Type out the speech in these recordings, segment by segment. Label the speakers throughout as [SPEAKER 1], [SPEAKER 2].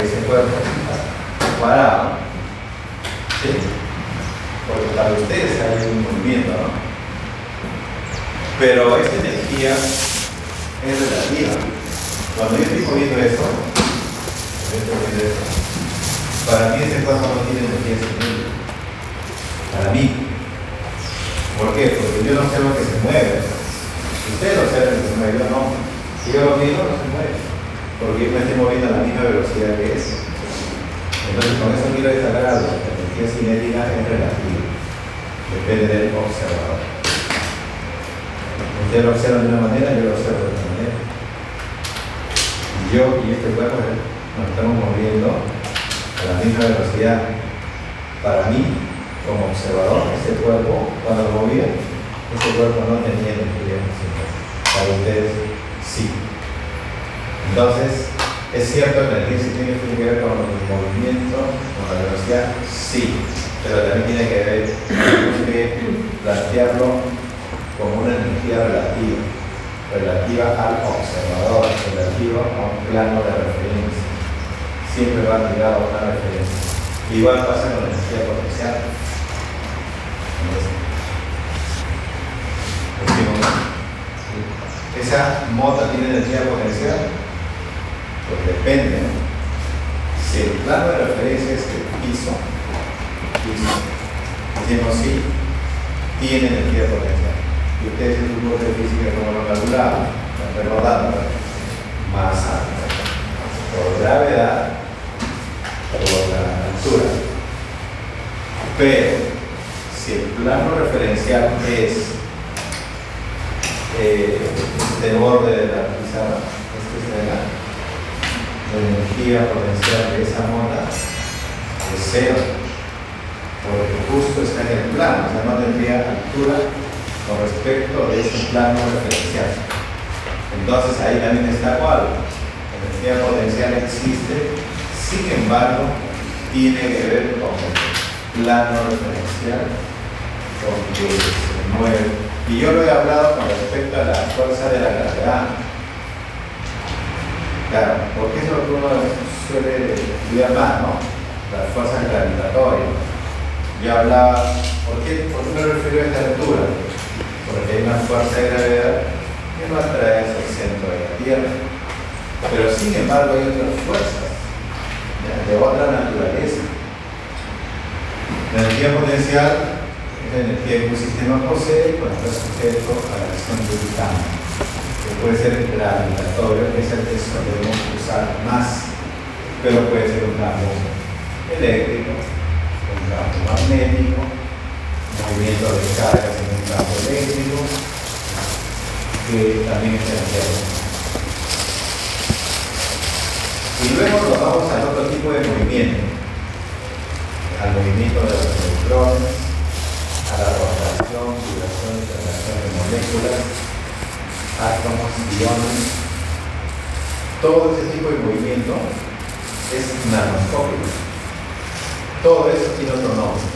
[SPEAKER 1] ese cuerpo parado, ¿sí? Porque para ustedes hay un movimiento, ¿no? Pero esta energía es relativa. Cuando yo estoy moviendo esto, para mí ese cuerpo no tiene energía cinética. Para mí. ¿Por qué? Porque yo no observo que se mueve. Ustedes observan que se mueve, yo no. Si yo lo miro, no se mueve. Porque yo me estoy moviendo a la misma velocidad que es. Entonces, con eso quiero destacar algo. La energía cinética es relativa. Depende del observador. Usted lo observa de una manera, yo lo observo de otra manera. Yo y este cuerpo nos estamos moviendo a la misma velocidad. Para mí, como observador, ese cuerpo, cuando lo movía, ese cuerpo no tenía energía cinética. Para ustedes, sí. Entonces, ¿es cierto que la energía cinética tiene que ver con el movimiento, con la velocidad? Sí, pero también tiene que ver, tenemos que plantearlo como una energía relativa al observador, relativa a un plano de referencia. Siempre va ligado a una referencia. Igual pasa con la energía potencial. ¿Esa mota tiene energía potencial? Pues depende, ¿no? Si el plano de referencia es el piso, decimos sí, tiene energía potencial. Y ustedes en su curso de física, como lo calculaban, recordando, masa por gravedad por la altura. Pero si el plano referencial es este borde de la pizarra, la energía potencial de esa mota es cero, porque justo está en el plano, o sea, no tendría altura con respecto de ese plano referencial. Entonces ahí también está cuál. La energía potencial existe, sin embargo, tiene que ver con el plano referencial con que se mueve. Y yo lo he hablado con respecto a la fuerza de la gravedad. Claro, porque eso es lo que uno suele estudiar más, ¿no? Las fuerzas gravitatorias. Yo hablaba, ¿por qué me refiero a esta altura? Porque hay una fuerza de gravedad que no atrae hacia el centro de la Tierra. Pero sin embargo hay otras fuerzas, ¿ya?, de otra naturaleza. La energía potencial es la energía que un sistema posee cuando está sujeto a la acción de un campo, que puede ser gravitatorio, que es el que solemos usar más, pero puede ser un campo eléctrico, un campo magnético, movimiento de cargas en un campo eléctrico, que también es energía. Y luego nos vamos al otro tipo de movimiento, al movimiento de los electrones, a la rotación, vibración, interacción de moléculas, átomos, iones. Todo ese tipo de movimiento es nanoscópico. Todo eso tiene otro nombre.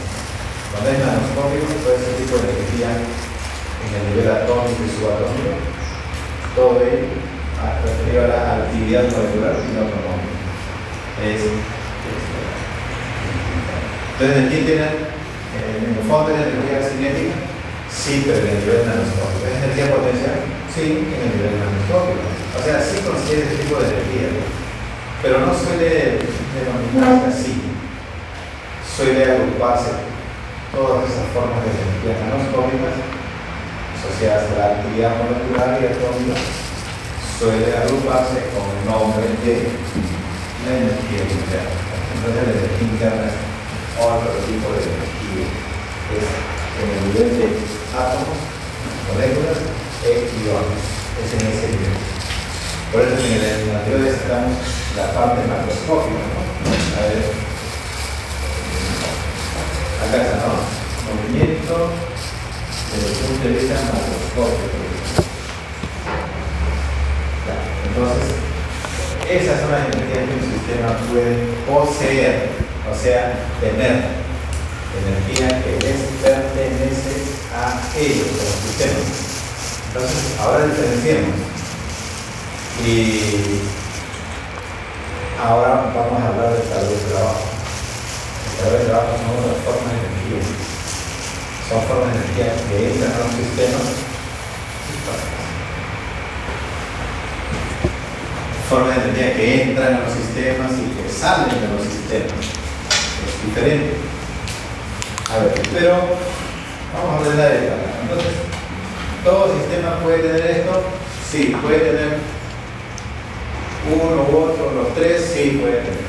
[SPEAKER 1] Cuando es nanoscópico, todo ese tipo de energía en el nivel atómico y subatómico, todo ello referido a la actividad molecular tiene otro nombre. Entonces, aquí tienen, en el fondo de energía cinética, sí, pero en el nivel nanoscópico. ¿Es energía potencial? Sí, en el nivel nanoscópico. O sea, sí considera ese tipo de energía, ¿no? Pero no suele denominarse así. Suele agruparse todas esas formas de energía nanoscópicas asociadas a la actividad molecular y atómica, suele agruparse con el nombre de la energía interna. Entonces la energía interna es otro tipo de energía, es en el nivel de átomos, moléculas e iones, es en ese nivel. Por eso en el anterior destacamos la parte macroscópica, ¿no? A ver, acá está, ¿no? Movimiento desde el punto de vista macroscópico. Entonces, esas son las energías que un sistema puede poseer, o sea, tener energía que les pertenece a ellos, a los sistemas. Entonces, ahora diferenciemos. Y Ahora vamos a hablar del calor de trabajo. El calor de trabajo son otras formas de energía. Son formas de energía que entran a los sistemas. Formas de energía que entran a los sistemas y que salen de los sistemas. Es diferente. A ver, pero vamos a hablar de esta. Entonces, ¿todo sistema puede tener esto? Sí, puede tener uno u otro, los tres, sí puede tener.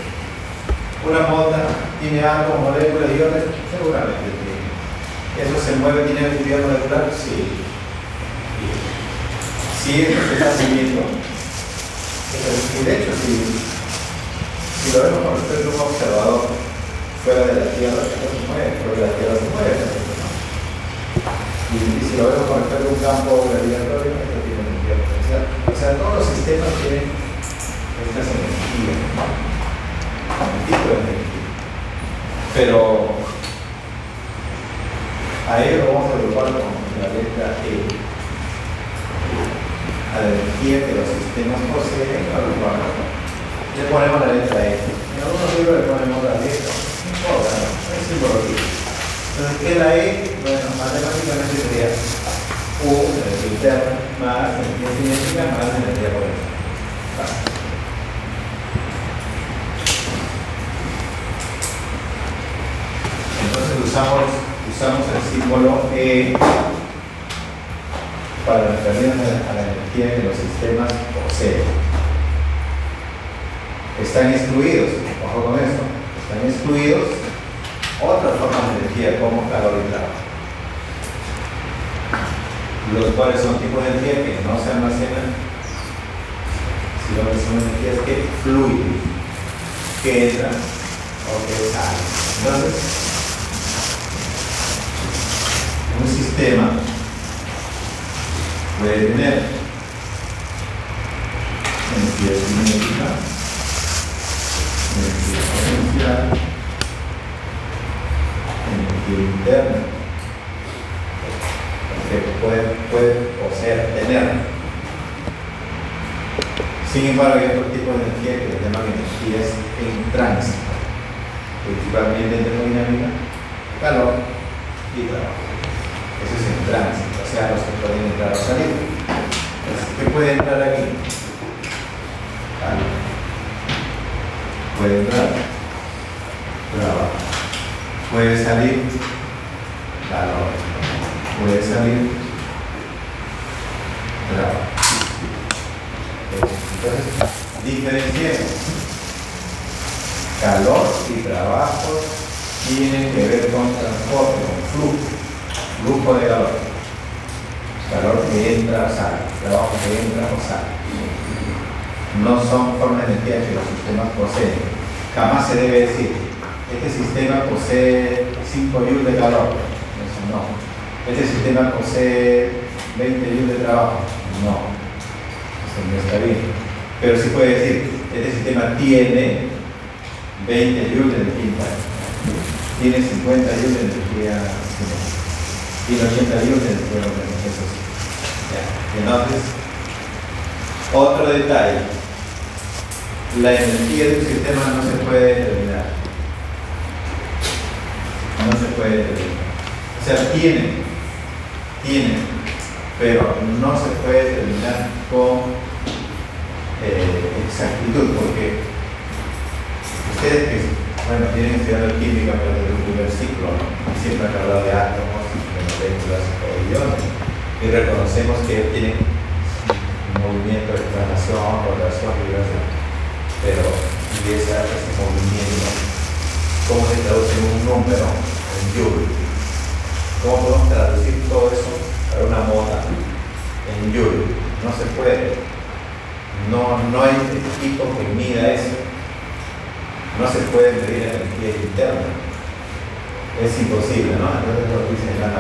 [SPEAKER 1] Una mota tiene átomos, moléculas, iones, seguramente tiene. ¿Eso se mueve, tiene actividad molecular? Sí. Sí, eso se está siguiendo. Y de hecho, si lo vemos con respecto a un observador fuera de la Tierra, no se mueve, porque la Tierra se mueve. Y si lo vemos con respecto a un campo gravitatorio, esto tiene energía potencial. O sea, todos los sistemas tienen estas energías, un tipo de energía. Pero a ello lo vamos a agrupar con la letra E. A la energía que los sistemas poseen, le ponemos la letra E. En algunos libros le ponemos la letra, no importa, no es simbología. Entonces, ¿qué es la E? Bueno, matemáticamente sería U, energía interna, más energía cinética, más energía potencial. Entonces usamos el símbolo E para referirnos a la energía que los sistemas poseen. Están excluidos, ojo con esto, están excluidos otras formas de energía como calor y trabajo, los cuales son tipos de energía que no se almacenan, sino que son energías que fluyen, que entran o que salen. Entonces, un sistema puede tener energía cinética, energía potencial, energía interna, que puede poseer, tener. Sin embargo, hay otro tipo de energía que se llaman energías en tránsito, principalmente en termodinámica, calor y trabajo. Eso es en tránsito, o sea, los que pueden entrar o salir. Entonces, ¿qué puede entrar aquí? Calor. Puede entrar trabajo. Puede salir calor. Puede salir trabajo. Entonces, diferenciemos. Calor y trabajo tienen que ver con transporte, con flujo de calor. Calor que entra o sale, trabajo que entra o sale. No son formas de energía que los sistemas poseen. Jamás se debe decir, este sistema posee 5 joules de calor. Eso no. Este sistema posee 20 joules de trabajo. No. Eso no está bien. Pero sí puede decir, este sistema tiene 20 joules de energía, tiene 50 joules de energía cinética, tiene 80 joules de energía potencial. Eso sí. Entonces, otro detalle, la energía de un sistema no se puede determinar. No se puede determinar. O sea, tiene, pero no se puede determinar con exactitud, porque ustedes que, bueno, tienen estudiado química pero desde un primer ciclo, ¿no? Siempre han hablado de átomos, de moléculas o iones, y reconocemos que tienen un movimiento de traslación, rotación, vibración, pero ese movimiento, ¿cómo se traduce en un número, en joule? ¿Cómo podemos traducir todo eso para una mota en joule? No se puede. No hay equipo que mida eso. No se puede medir la energía interna. Es imposible, ¿no? Entonces lo dicen bla.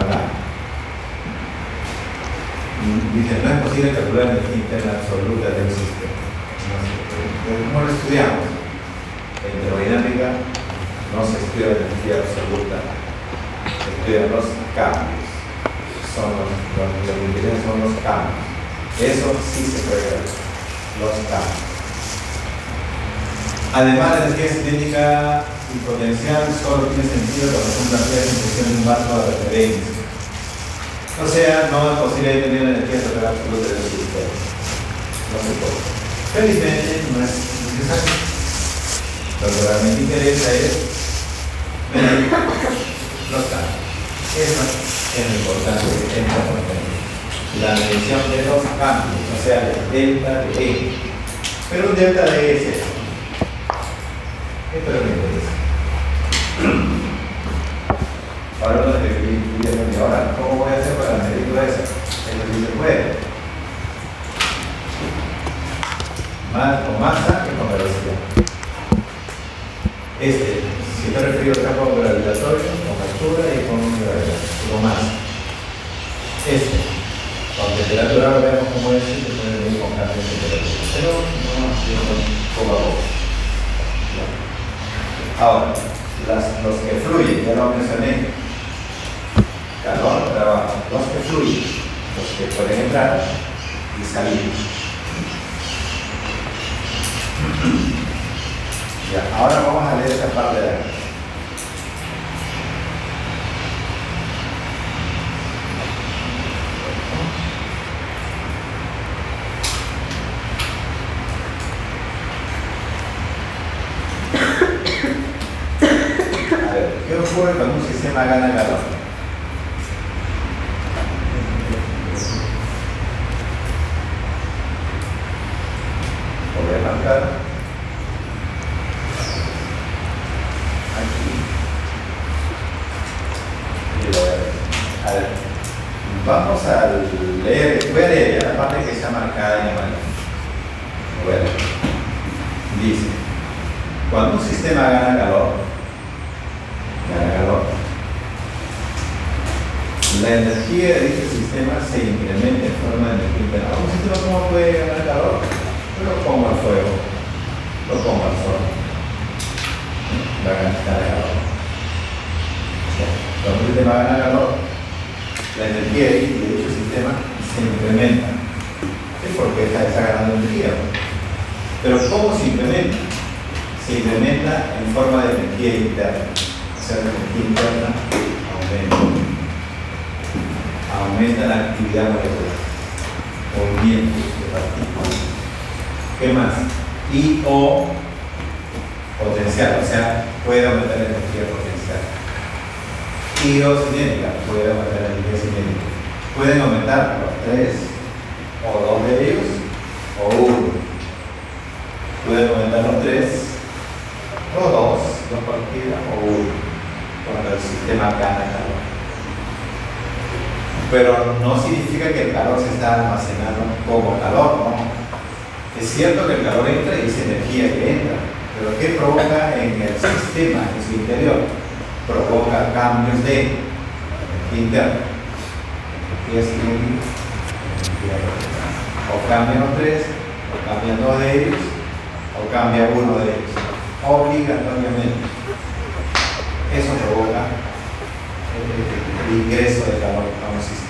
[SPEAKER 1] Dicen, no es posible calcular la energía interna absoluta de un sistema. ¿Cómo lo estudiamos? En termodinámica no se estudia la energía absoluta, se estudian los cambios. Lo que interesa son los cambios. Eso sí se puede ver. Los cambios. Además, la energía cinética y potencial solo tiene sentido cuando son planteadas en función de un marco de referencia. O sea, no es posible tener una energía total absoluta del sistema. No se puede. Felizmente no es necesario. Lo que realmente interesa es medir los cambios. Eso es lo importante que tenga por ejemplo. La medición de los cambios, o sea, el delta de E. Pero un delta de E es eso. Esto es lo que interesa. Ahora no se escribir ahora, ¿cómo voy a hacer para medir todo eso? Eso sí se puede. Más con masa que con velocidad. Si me refiero al campo gravitatorio, con altura y con gravedad, con masa. Con temperatura, ahora vemos cómo es, se puede medir con cambio de temperatura. Pero no poco a poco. Ahora, los que fluyen, ya lo mencioné, calor, trabajo, los que fluyen, los que pueden entrar y salir. Ya, ahora vamos a leer esta parte de aquí. ¿Qué ocurre cuando un sistema gana calor? Voy a marcar aquí y lo voy a ver. A ver, vamos a leer, voy a leer la parte que está marcada en amarillo. Voy a leer. Dice, cuando un sistema gana calor, la energía de dicho sistema se incrementa en forma de energía interna. ¿Un sistema cómo puede ganar calor? Yo lo pongo al fuego, lo pongo al sol. Va a ganar calor. Cuando un sistema gana calor, la energía de dicho sistema se incrementa. ¿Sí? Porque está ganando energía. Pero ¿cómo se incrementa? Se incrementa en forma de energía interna. O sea, la energía interna aumenta la actividad molecular, movimientos de partículas. ¿Qué más? Y o potencial, o sea, puede aumentar la energía potencial. Y o cinética, puede aumentar la energía cinética. Pueden aumentar los tres, o dos de ellos, o uno. Pueden aumentar los tres, o dos cualquiera, o uno, cuando el sistema gana calor. Pero no significa que el calor se está almacenando como calor, ¿no? Es cierto que el calor entra y es energía que entra, pero ¿qué provoca en el sistema, en su interior? Provoca cambios de energía interna, energía cinética, energía potencial. O cambian los tres, o cambian dos de ellos, o cambia uno de ellos, obligatoriamente. Eso provoca el ingreso de calor a un sistema.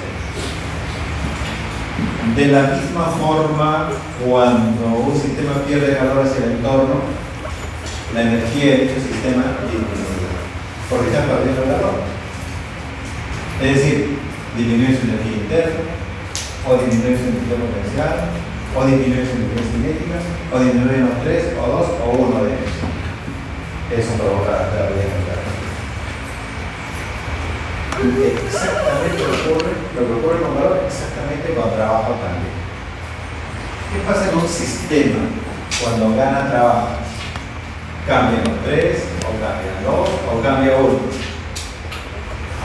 [SPEAKER 1] De la misma forma, cuando un sistema pierde calor hacia el entorno, la energía de dicho sistema disminuye, porque está perdiendo calor. Es decir, disminuye su energía interna, o disminuye su energía potencial, o disminuye su energía cinética, o disminuye los tres, o dos, o uno de ellos. Eso provoca la pérdida de calor. Exactamente lo que ocurre con calor, exactamente con trabajo también. ¿Qué pasa con un sistema cuando gana trabajo? Cambian los tres, o cambian dos, o cambia uno.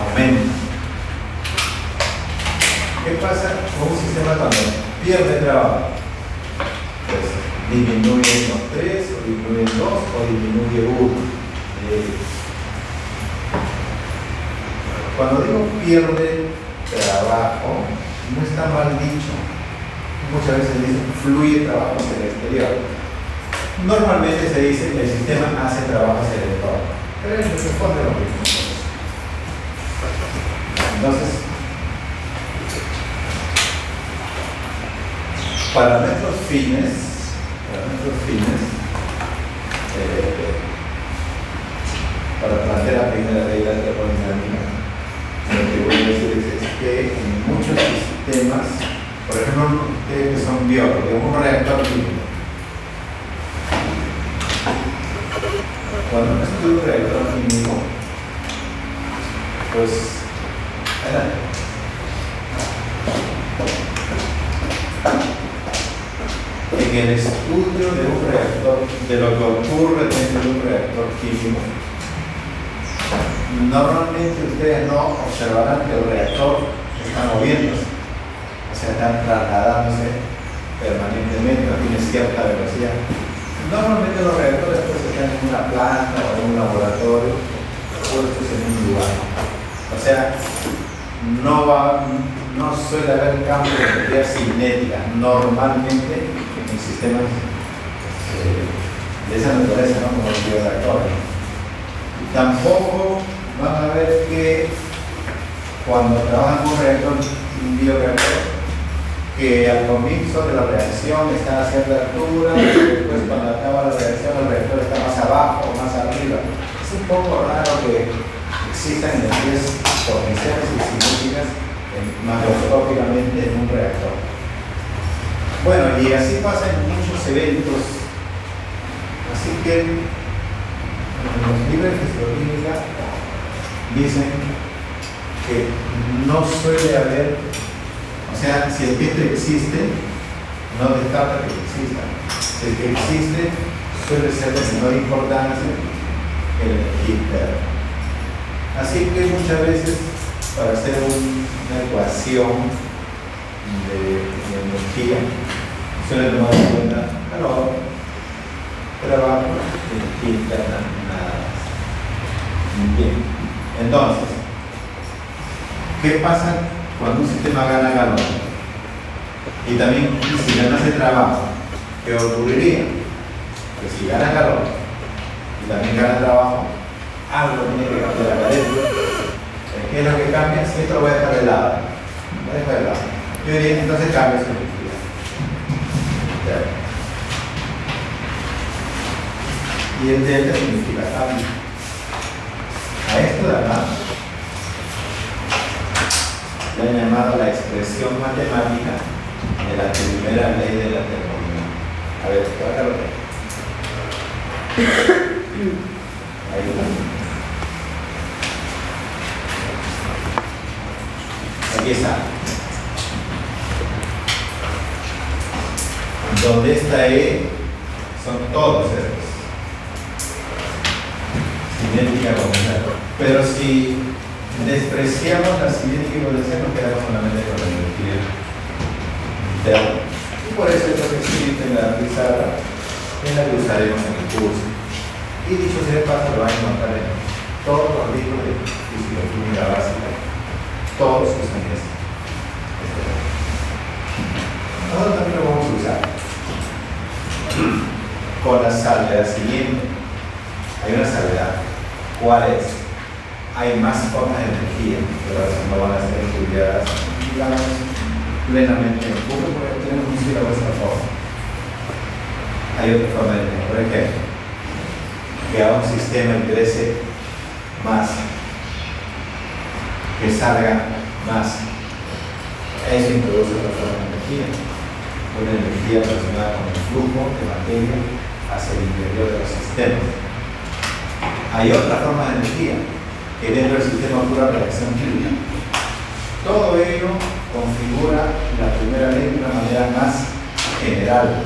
[SPEAKER 1] Aumenta. ¿Qué pasa con un sistema cuando pierde trabajo? Pues disminuyen los tres, o disminuyen dos, o disminuye uno. Cuando digo pierde trabajo, no está mal dicho. Muchas veces dicen fluye trabajo hacia el exterior. Normalmente se dice que el sistema hace trabajo hacia el entorno, pero eso responde lo mismo. Entonces, para nuestros fines, Cuando uno estudia un reactor químico, pues, adelante. En el estudio de un reactor, de lo que ocurre dentro de un reactor químico, normalmente ustedes no observarán que el reactor está moviéndose, o sea, están trasladándose permanentemente, no tiene cierta velocidad. Normalmente los reactores pues están en una planta o en un laboratorio, puestos en un lugar. O sea, no suele haber cambio de energía cinética normalmente en sistemas de esa naturaleza, ¿no? Como los bioreactores. Tampoco van a ver que cuando trabajan con un bioreactor, que al comienzo de la reacción está a cierta altura, y después cuando acaba la reacción el reactor está más abajo o más arriba. Es un poco raro que existan energías potenciales y cinéticas macroscópicamente en un reactor. Bueno, y así pasa en muchos eventos. Así que en los libros de fisicoquímica dicen que no suele haber, o sea, si el viento existe, no descarta que exista. Si el que existe suele ser de menor importancia que la energía interna. Así que muchas veces, para hacer una ecuación de energía, suele tomar en cuenta calor, trabajo, energía interna, nada más. Bien, entonces, ¿qué pasa cuando un sistema gana calor? Y también, si gana ese trabajo, ¿qué ocurriría? Que si gana calor y también gana trabajo, algo tiene que cambiar la cadena. ¿Qué es lo que cambia? Si esto lo voy a dejar de lado. Lo voy a dejar de lado. Yo diría, entonces cambia su energía. Y el delta significa cambio. A esto de acá le han llamado la expresión matemática de la primera ley de la termodinámica. A ver, acá lo tengo. Ahí está. Aquí está. Donde está E son todos estos. Cinética potencial. Pero si despreciamos la cinética potencial, nos quedamos solamente con la energía interna. Y por eso es lo que escrito en la pizarra, en la que usaremos en el curso. Y dicho sea de paso, lo van a encontrar en todos los libros de fisicoquímica básica. Todos usan esto. Nosotros también lo vamos a usar con la salvedad siguiente. Hay una salvedad. ¿Cuál es? Hay más formas de energía, pero esas no van a ser estudiadas, digamos, plenamente en el curso, porque tenemos un sílabo de esta forma. Hay otra forma de energía. Por ejemplo, que a un sistema ingrese más, que salga más. Eso introduce otra forma de energía. Una energía relacionada con el flujo de materia hacia el interior de los sistemas. Hay otra forma de energía, que dentro del sistema ocurre reacción química. Todo ello configura la primera ley de una manera más general.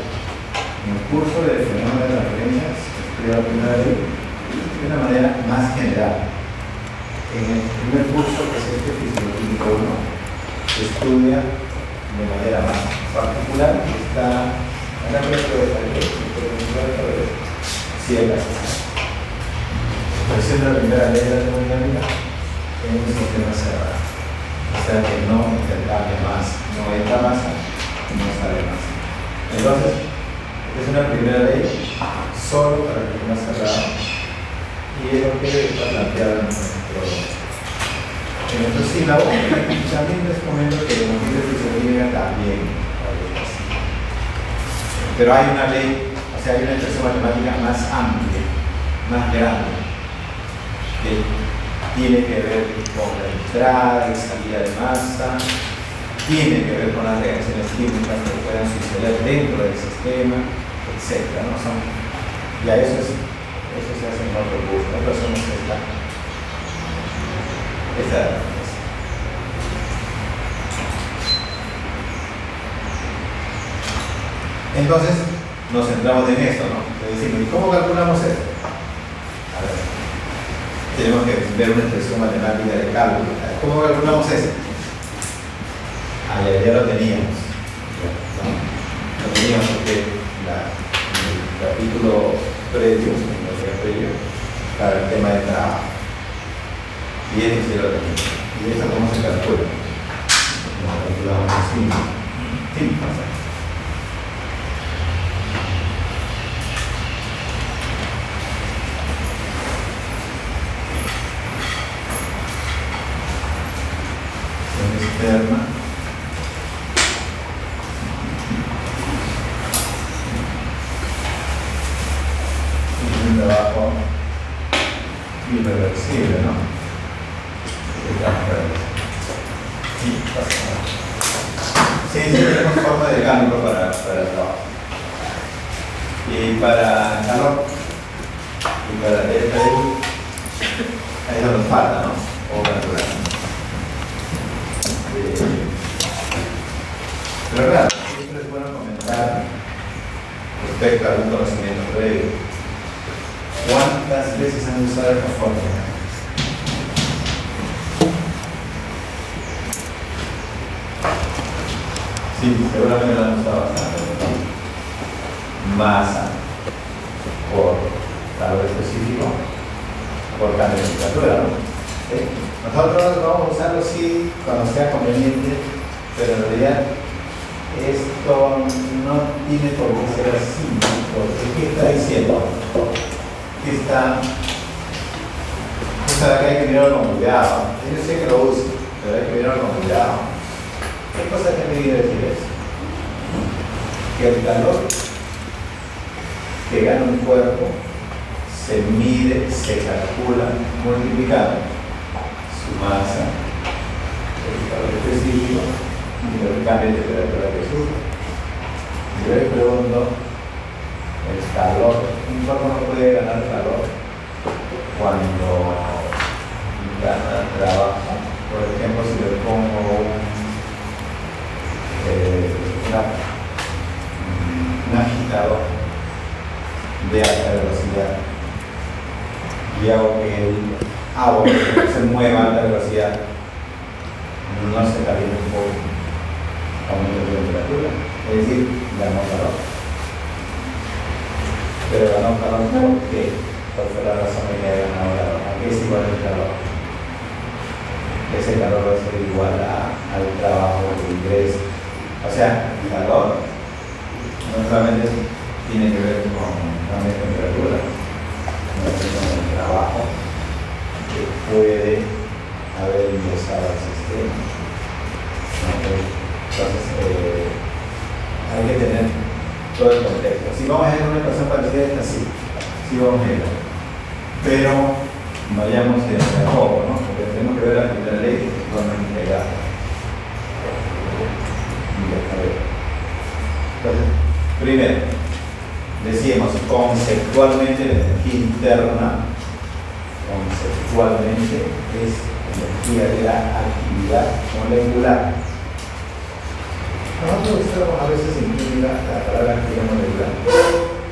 [SPEAKER 1] En el curso de fenómenos de referencia se estudia la primera ley de una manera más general. En el primer curso, que es este fisicoquímico 1, se estudia de manera más particular, que está en la expresión de la primera ley de la termodinámica en un sistema cerrado. O sea que no intercambia más, no entra masa, no sale más. Entonces, es una primera ley solo para el sistema cerrado y es lo que está planteado en nuestro sílabo. También les comento que en los libros de fisiología también. Pero hay una ley, o sea, hay una expresión matemática más amplia, más grande, que tiene que ver con la entrada y salida de masa, tiene que ver con las reacciones químicas que puedan suceder dentro del sistema, etc. ¿no? Ya eso se hace en otro Entonces, nos centramos en esto, ¿no? Le decimos, ¿y cómo calculamos esto? A ver, tenemos que ver una expresión matemática de cálculo. ¿Cómo calculamos esto? Ah, ya lo teníamos. ¿No? Lo teníamos porque en el capítulo previo, para el tema de trabajo. Y eso sí lo teníamos. ¿Y eso cómo se calcula? Lo calculamos así. Sí, pasa. Externa y un trabajo irreversible, ¿no? Sí, tenemos forma de cálculo para el trabajo y para calor y para delta ahí no nos falta, ¿no? O calcular. Pero claro, siempre es bueno comentar respecto a algún conocimiento previo. ¿Cuántas veces han usado esta fórmula? Sí, seguramente la han usado bastante. Masa por calor específico, por cambio de temperatura, ¿no? ¿Sí? Nosotros vamos a usarlo sí cuando sea conveniente, pero en realidad esto no tiene por qué ser así, porque ¿qué está diciendo? Que está, o sea, que hay que mirarlo con cuidado. Yo sé que lo uso, pero hay que mirarlo con cuidado. ¿Qué cosa tiene que decir eso? Que el calor que gana un cuerpo se mide, se calcula multiplicando su masa, el calor específico y el cambio de temperatura que sufre. Yo le pregunto, el calor, un cuerpo no puede ganar calor cuando gana trabajo. Por ejemplo, si le pongo un agitador de alta velocidad y hago que el agua se mueva a alta velocidad, no se calienta un poco, aumento de temperatura, es decir, ganó calor. Pero ganó calor ¿por qué? ¿Cuál fue la razón de que haya ganado calor? ¿A qué es igual el calor? Ese calor va a ser igual al trabajo de ingreso. O sea, el calor no solamente tiene que ver con cambio de temperatura, sino con el trabajo que puede haber ingresado al sistema. Entonces, hay que tener todo el contexto. Si vamos a ver una ecuación parecida a esta, sí vamos a ver. Pero vayamos en el juego, ¿no? Porque tenemos que ver la primera ley que es totalmente integrada. Entonces, primero, decíamos conceptualmente la energía interna, conceptualmente es energía de la actividad molecular. Nosotros usamos a veces incluir la palabra actividad molecular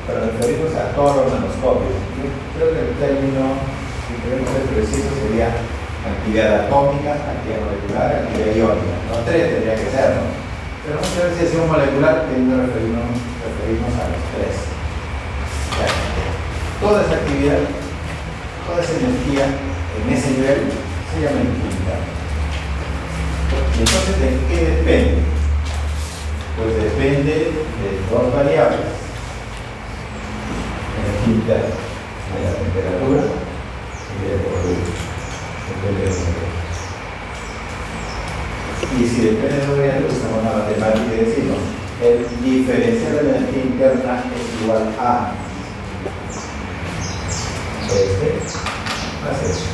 [SPEAKER 1] para referirnos a todos los nanoscopios. Yo creo que el término, si queremos ser precisos, sería actividad atómica, actividad molecular, actividad iónica. Los tres tendría que ser, ¿no? Pero muchas veces decimos molecular, queriendo referirnos a los tres. O sea, toda esa actividad, toda esa energía en ese nivel se llama energía interna. Y entonces, ¿de qué depende? Pues depende de dos variables. Energía interna, de la temperatura y del volumen. Depende de eso. Y si depende de lo que usamos la matemática y decimos el diferencial de la energía interna es igual a más eso.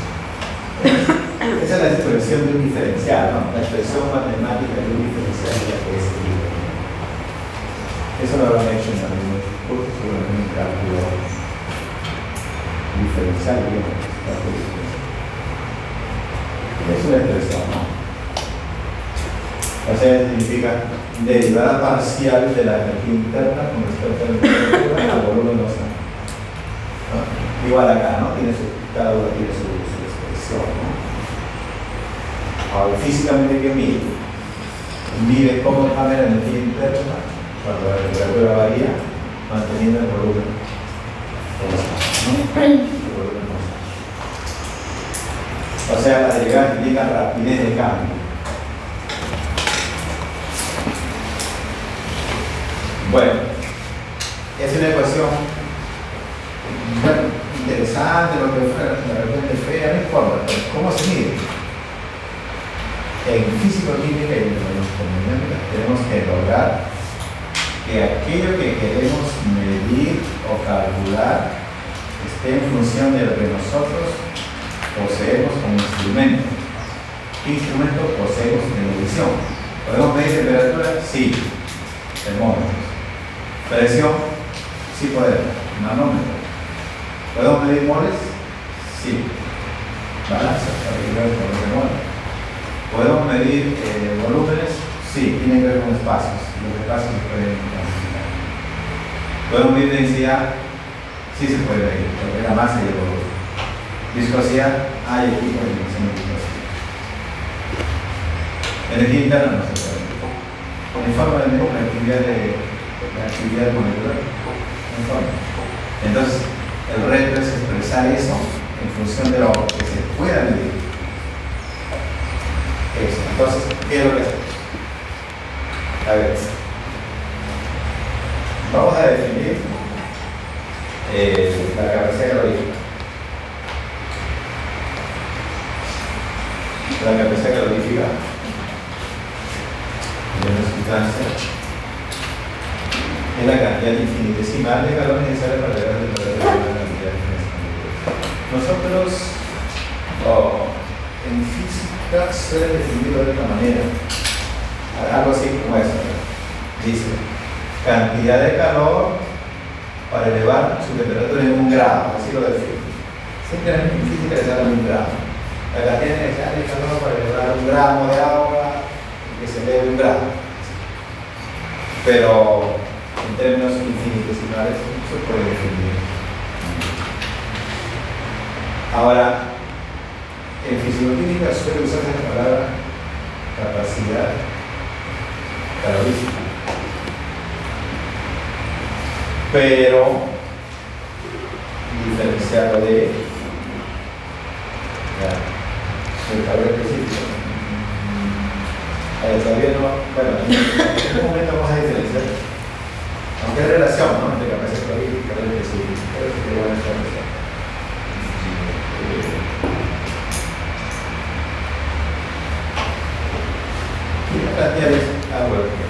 [SPEAKER 1] Esa es la expresión de un diferencial, ¿no? La expresión matemática de un diferencial es la que es libre. Eso lo habrán hecho en algún curso sobre un cálculo diferencial, digamos. Es una expresión, ¿no? O sea, significa derivada parcial de la energía interna con respecto a la temperatura al volumen no está. ¿No? Igual acá, ¿no? Cada uno tiene su expresión, ¿no? Ahora, físicamente, ¿qué mide? Mide cómo cambia la energía interna cuando la temperatura varía, manteniendo el volumen constante, ¿no? El volumen constante. O sea, las derivadas indican rapidez de cambio. Bueno, es una ecuación interesante, lo que fuera, de repente fea, no importa, pero ¿cómo se mide? En físico-química y en termodinámica tenemos que lograr que aquello que queremos medir o calcular esté en función de lo que nosotros poseemos como instrumento. ¿Qué instrumento poseemos en medición? ¿Podemos medir temperatura? Sí, termómetros. Presión, sí podemos, manómetro. ¿Podemos medir moles? Sí. Balanza, para que vean con los moles. ¿Podemos medir volúmenes? Sí, tienen que ver con espacios. Los espacios se pueden cuantificar. ¿Podemos medir densidad? Sí se puede medir, porque es la masa y el volumen. Viscosidad, hay equipos de medición de viscosidad. Energía interna no se puede. Informa de la actividad molecular. Entonces, el reto es expresar eso en función de lo que se pueda medir. Eso. Entonces, ¿qué es lo que hacemos? A ver, vamos a definir la capacidad calorífica. La capacidad calorífica de una sustancia es la cantidad infinitesimal de calor necesaria para llegar a la temperatura de una cantidad infinitesimal. Nosotros, en física, suele definirlo de esta manera. Algo así como eso. Dice, cantidad de calor para elevar su temperatura en 1 grado, así lo define. Siempre en física le sale 1 grado. La cantidad necesaria de calor para elevar 1 gramo de agua y que se eleve 1 grado. Pero en términos infinitesimales no se puede definir. Ahora, en fisicoquímica suele usarse la palabra capacidad calorífica, pero diferenciado de calor específico. Todavía no, bueno, en este momento vamos a diferenciar, aunque hay relación, ¿no?, entre capacidad calorífica y calor específico, pero es que igual es la relación. Plantear es algo que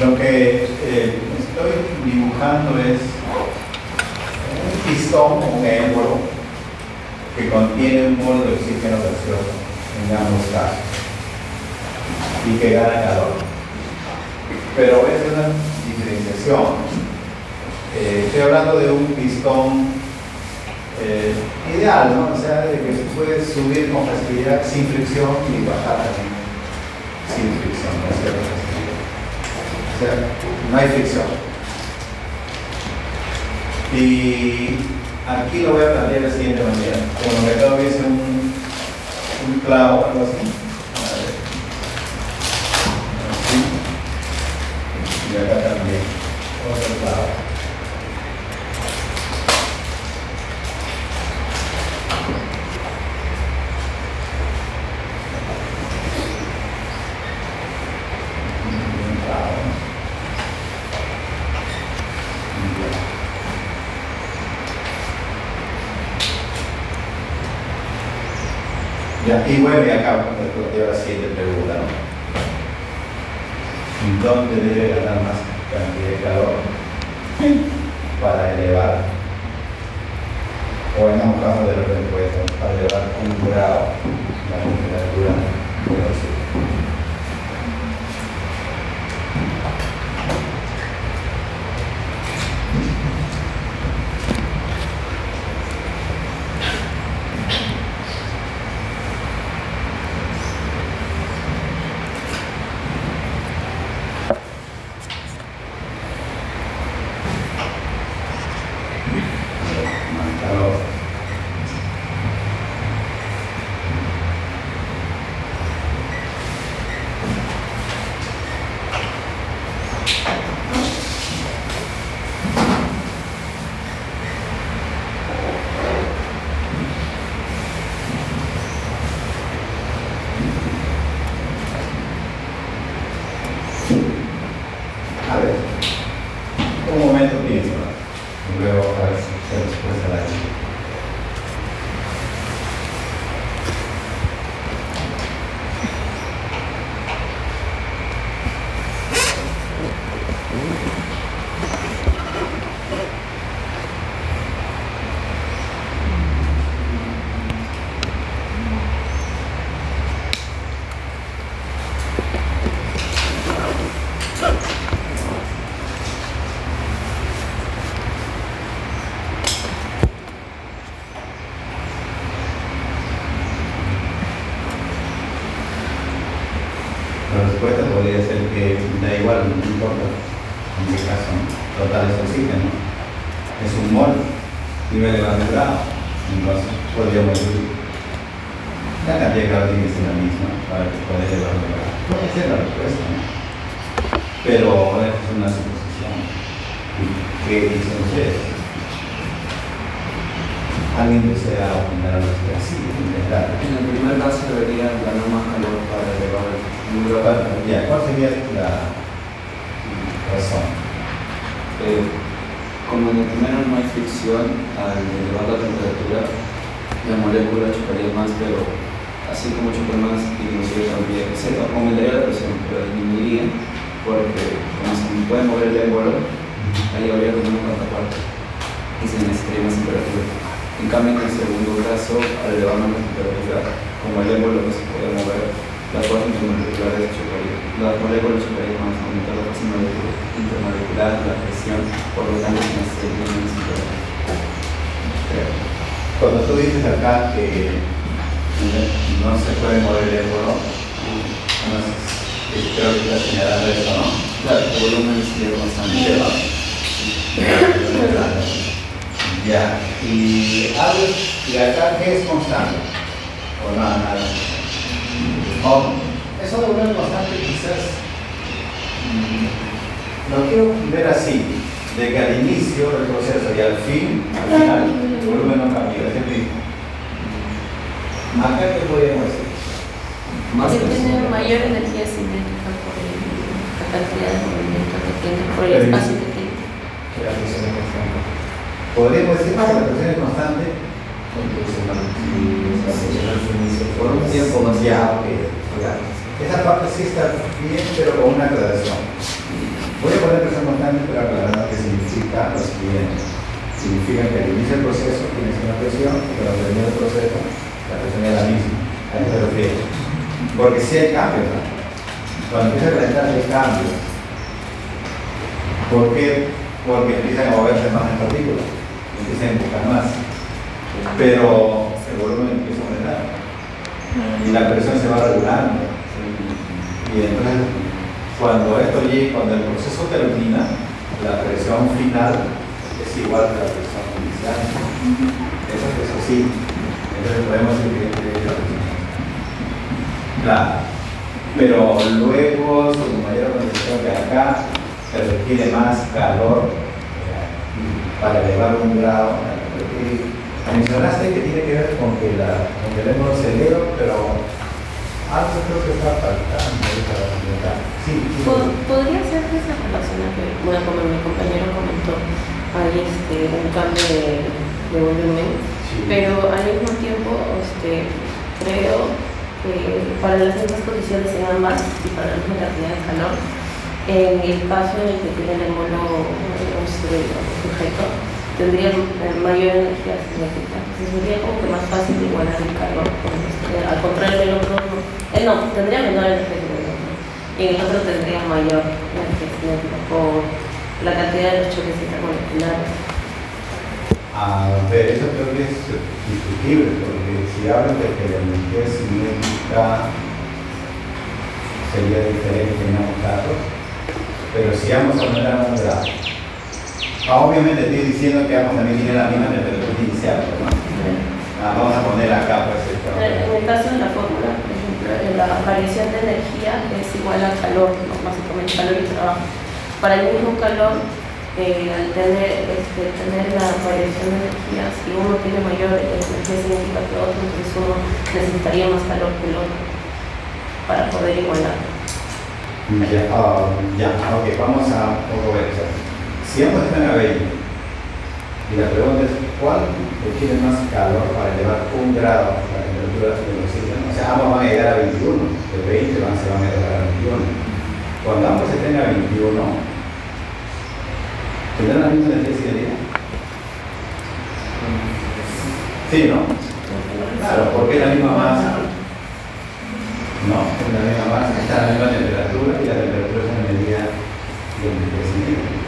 [SPEAKER 1] Lo que estoy dibujando es un pistón, un émbolo, que contiene un mol de oxígeno gaseoso en ambos casos y que gana calor. Pero es una diferenciación. Estoy hablando de un pistón ideal, ¿no? O sea, de que se puede subir con facilidad sin fricción y bajar también sin fricción, con cierta facilidad. O sea, no hay fricción. Y aquí lo voy a plantear de la siguiente manera. Como que acá hubiese un clavo o algo así. Así. Y acá también otro clavo. Y bueno, y acá planteo la siguiente pregunta, ¿no? ¿Dónde debe ganar más cantidad de calor para elevar? O en un caso de repente para elevar 1 grado la temperatura de los cielos. La respuesta podría ser que da igual, no importa, en este caso, total es oxígeno, es un mol, nivel de grado, entonces podríamos decir, la cantidad de grado tiene que ser la misma para que pueda elevar el grado. Puede ser la respuesta, ¿no? Pero es una suposición. ¿Qué dicen ustedes? ¿Alguien desea opinar algo así?
[SPEAKER 2] En el primer caso debería ganar más calor para elevar el número.
[SPEAKER 1] Ya, ¿cuál sería la razón?
[SPEAKER 2] Como en el primero no hay fricción, al elevar la temperatura, la molécula chocaría más, pero así como choca más, disminuiría también, aumentaría la presión, pero disminuiría, porque como se puede mover el émbolo, ahí habría como una contraparte y se necesitaría más temperatura. En cambio, en el segundo caso, al elevar la temperatura, como el émbolo no se puede mover, las fuerzas intermoleculares chocarían. Las moléculas chocarían más, aumentar la fuerza intermolecular, la presión, por lo tanto se necesitaría más temperatura.
[SPEAKER 1] Cuando tú dices acá que no se puede mover el émbolo, creo que estás señalando eso, ¿no?
[SPEAKER 2] Claro, el volumen sería constante.
[SPEAKER 1] Ya, y acá ¿qué es constante? O nada. Eso de volumen constante quizás lo quiero ver así, de que al inicio del proceso y al final, el volumen no cambia, es el mismo. Acá ¿qué podríamos decir?
[SPEAKER 3] Que tiene mayor energía cinética por la cantidad de movimiento que tiene, por el espacio que tiene.
[SPEAKER 1] La presión es constante. ¿Podríamos decir que la presión es constante?
[SPEAKER 2] Por un tiempo más.
[SPEAKER 1] Ya, ok. Esa parte sí está bien, pero con una aclaración. Voy a poner presión constante, pero aclarando que significa lo siguiente. Significa que al inicio del proceso tienes una presión y cuando termina el proceso la presión es la misma. A eso se refiere. Porque si hay cambios, ¿no? Cuando empieza a calentar hay cambios. ¿Por qué? Porque empiezan a moverse más en partículas, empiezan a empujar más. Pero el volumen empieza a aumentar. Y la presión se va regulando. Y entonces, cuando el proceso termina, la presión final es igual que la presión inicial. Eso sí. Entonces podemos decir que es la presión. Claro. Pero luego, su mayor condición que acá se requiere más calor para elevar un grado. Mencionaste que tiene que ver con que tenemos el cerebro, pero algo creo que está faltando para completar. Sí.
[SPEAKER 3] Podría ser que se relaciona que, bueno, como mi compañero comentó, hay un cambio de volumen, sí. Pero al mismo tiempo creo que para las mismas condiciones en ambas y para la misma cantidad de calor, en el caso en el que tiene el mono sujeto, tendría mayor energía cinética. Entonces sería como que más fácil de igualar el calor. Al contrario del otro, no, tendría menor energía cinética. Y en el otro tendría mayor energía cinética por la cantidad de los choques intermoleculares.
[SPEAKER 1] A ver, eso creo que es discutible, porque si hablan de que la energía cinética sería diferente en ambos casos, pero si ambos aumentan un grado. Obviamente estoy diciendo que ambos también tienen la misma temperatura inicial, ¿no? Vamos a poner acá pues esto.
[SPEAKER 3] En el caso de la fórmula, por ejemplo, la variación de energía es igual al calor, ¿no? Básicamente calor y trabajo. Para el mismo calor, al tener la variación de energía, si uno tiene mayor energía cinética que otro, entonces uno necesitaría más calor que el otro para poder igualar.
[SPEAKER 1] Ok, vamos a un poco ver eso. Si ambos están a 20 y la pregunta es ¿cuál requiere más calor para elevar un grado la temperatura del oxígeno? O sea, ambos van a llegar a 21, de 20 se van a elevar a 21. Cuando ambos estén a 21, ¿tendrán la misma energía cinética? Sí, ¿no? Claro, porque es la misma masa. No, es la misma masa, está a la misma temperatura y la temperatura es una medida de energía cinética.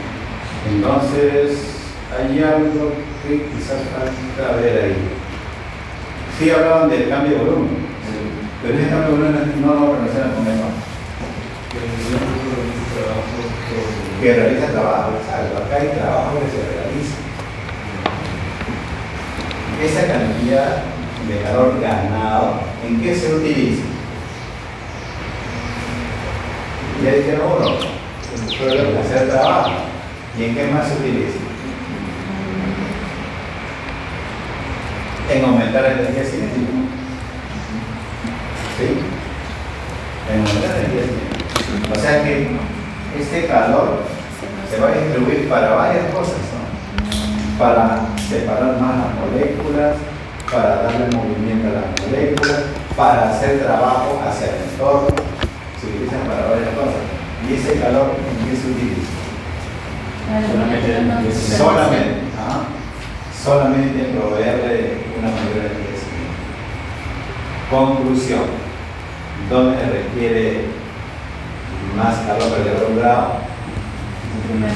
[SPEAKER 1] Entonces, hay algo que quizás falta ver ahí. Sí hablaban del cambio de volumen, pero ese cambio de volumen no lo relaciona con eso. Que realiza trabajo, exacto. Acá hay trabajo que se realiza. Esa cantidad de calor ganado, ¿en qué se utiliza? Ya dijeron uno, en hacer trabajo. ¿Y en qué más se utiliza? En aumentar la energía cinética. ¿Sí? En aumentar la energía cinética. O sea que este calor se va a distribuir para varias cosas, ¿no? Para separar más las moléculas, para darle movimiento a las moléculas, para hacer trabajo hacia el entorno. Se utilizan para varias cosas. ¿Y ese calor en qué se utiliza? Solamente proveerle una mayor energía cinética. Conclusión: ¿dónde se requiere más calor para llevar un grado? Con el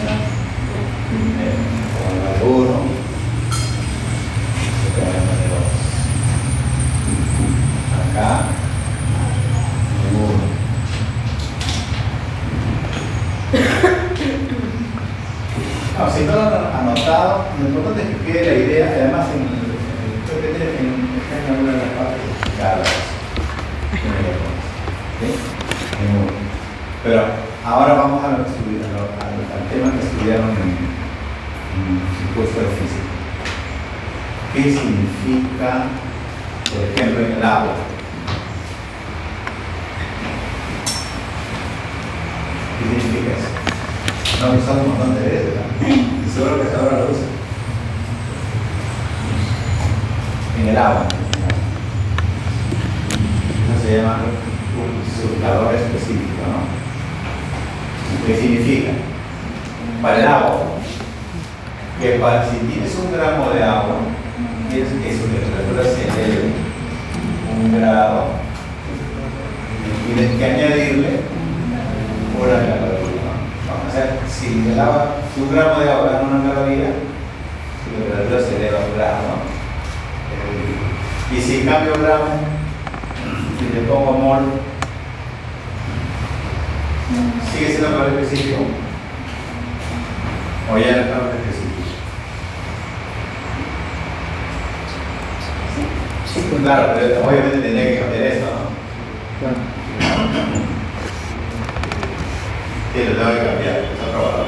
[SPEAKER 1] 1, acá, 1. No, si no lo han anotado, lo importante es que quede la idea, además creo que está en alguna de las partes explicadas. ¿Sí? Pero ahora vamos al tema que estudiaron en su curso de física. ¿Qué significa, por ejemplo, en el agua? ¿Qué significa eso? No lo usamos un montón de veces, ¿no? Y seguro que hasta ahora lo usan. En el agua. Eso se llama un calor específico, ¿no? ¿Qué significa? para el agua, que si tienes 1 gramo de agua, quieres que su temperatura se eleve 1 grado y tienes que añadirle 1 caloría. O sea, si el agua, si 1 gramo de agua gana 1 caloría, su temperatura se eleva 1 grado. Y si cambio gramo, si le pongo mol, ¿sigue siendo calor específico? ¿O ya no es calor específico? Sí, claro, pero obviamente tendría que cambiar esto, ¿no? Sí, lo tengo que cambiar, es otro valor.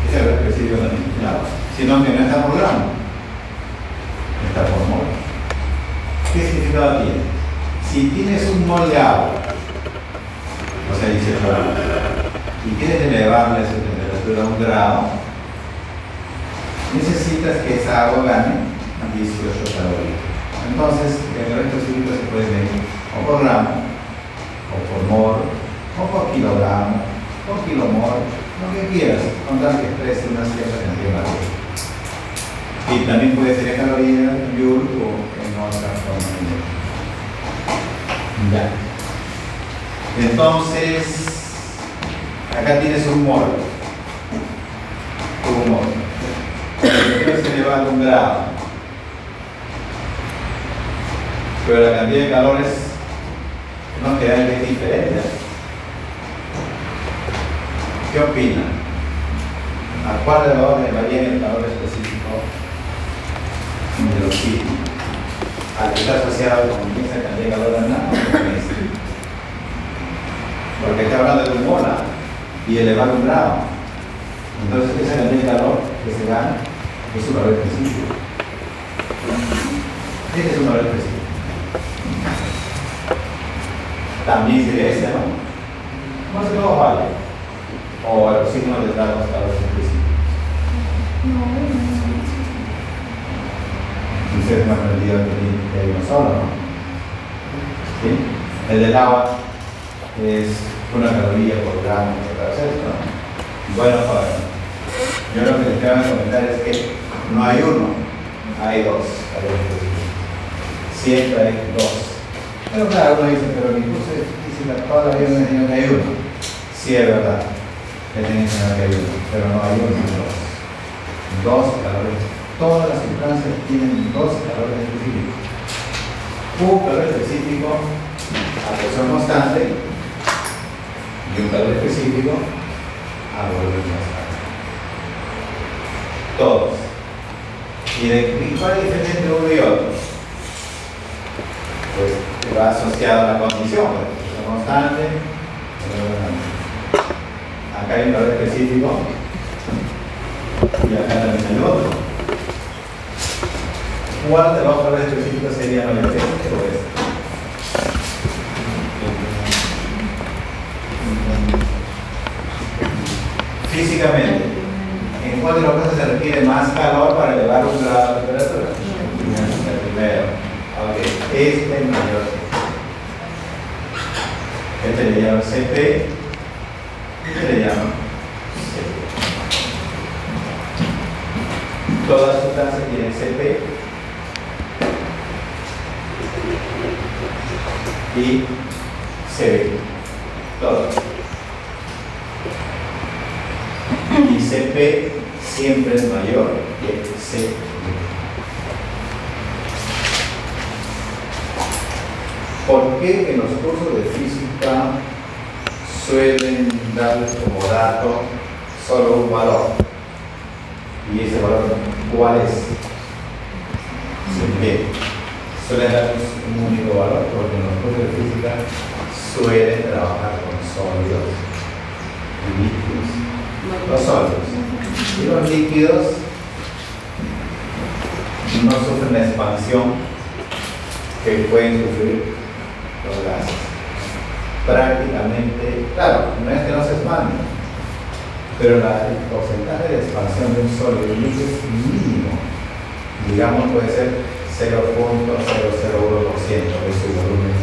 [SPEAKER 1] Ese es el específico también, claro. Si no, que no está por gramo, está por mol. ¿Qué significado tiene? Si tienes 1 mol de agua, o sea, 18 gramos, y quieres elevarle su temperatura a 1 grado, necesitas que esa agua gane 18 calorías. Entonces, el calor específico se puede medir o por gramo, o por mol, o por kilogramo, o kilomol, lo que quieras, con tal que exprese una cierta cantidad de materia. Y también puede ser en calorías, en joule o en otra forma de ya. Entonces, acá tienes 1 mol. 1 mol. Entonces se eleva a 1 grado. Pero la cantidad de calores no queda es diferente. ¿Qué opinan? ¿A cuál de los dos le varía el calor específico de los sitios? ¿Al que está asociado con esa cantidad de calor en nada? Porque está hablando de 1 mol y elevar 1 grado. Entonces esa cantidad de calor que se gana es un calor específico. Este es un calor específico. También sería ese, ¿no? No se todo vale. O los signos de datos calores específicos. Ustedes me han aprendido que hay uno solo, ¿no? ¿Sí? El del agua es 1 caloría por gramo, ¿no? Bueno, yo lo que les quiero comentar es que no hay 1, hay 2 calores específicos. Siempre hay 2. Pero claro, uno dice, pero mi curso es difícil, toda la vida me enseñó que hay 1. Sí, es verdad, me tienen que enseñar que hay 1, pero no hay 1 ni 2. 2 calores. Todas las sustancias tienen 2 calores específicos. Un calor específico a presión constante y un calor específico a volumen constante. Todos. ¿Y cuál es la diferencia entre uno y otro? Pues va asociado a la condición, presión constante. Acá hay un calor específico y acá también hay otro. ¿Cuál de los calores específicos sería mayor, este o este? Físicamente, ¿en cuál de los casos se requiere más calor para elevar 1 grado de temperatura? El primero. Ok, este es mayor. Este le llaman CP, este le llaman CP. Todas las sustancias tienen CP y CB, todas. Y CP siempre es mayor que CB. ¿Por qué en los cursos de física suelen darles como dato solo un valor? Y ese valor, ¿cuál es? CP. Suelen darles un único valor porque en los cursos de física suelen trabajar con sólidos y líquidos. Los sólidos y los líquidos no sufren la expansión que pueden sufrir los gases. Prácticamente, claro, no es que no se expanden, pero el porcentaje de expansión de un sólido y un líquido es mínimo. Digamos, puede ser 0.001% de su volumen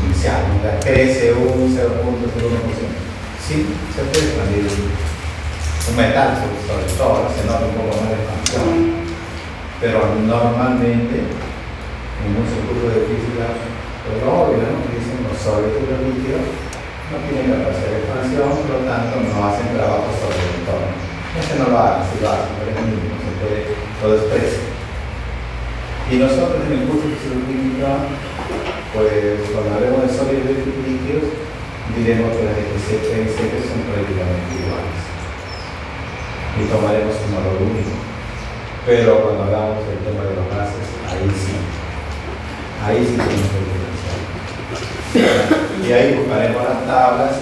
[SPEAKER 1] inicial. exponencial, ¿no? O sea, crece un 0.01%. Sí, se puede expandir un metal, sobre todo, se nota un poco más de expansión, pero normalmente en un curso de física, pues lo obvio, ¿no? Dicen los sólidos y los líquidos no tienen capacidad de expansión, por lo tanto no hacen trabajo sobre el entorno. Este no lo hace, si lo hace, pero es mínimo, se puede, lo desprecia. Y nosotros en el curso de física, pues cuando hablemos de sólidos y líquidos, diremos que las ECP son prácticamente iguales. Y tomaremos un valor único. Pero cuando hablamos del tema de los gases, ahí sí tenemos que diferenciar. Y ahí buscaremos las tablas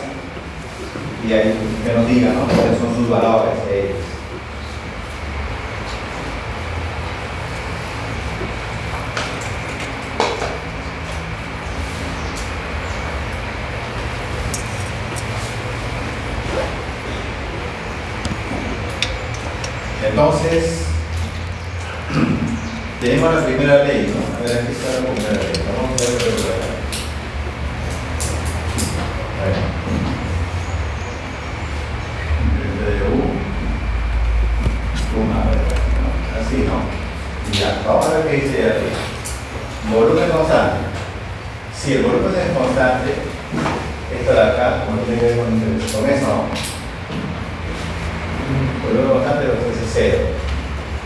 [SPEAKER 1] y ahí que nos digan, ¿no?, cuáles son sus valores de ellos. Entonces, tenemos la primera ley, ¿no? A ver, aquí está la primera ley. Vamos a ver lo que va a ver. Así, ¿no? Ya, vamos a ver qué dice aquí. Volumen constante. Si el volumen es constante, esto de acá, como tiene que ver con eso, ¿no? Volumen constante lo hace cero.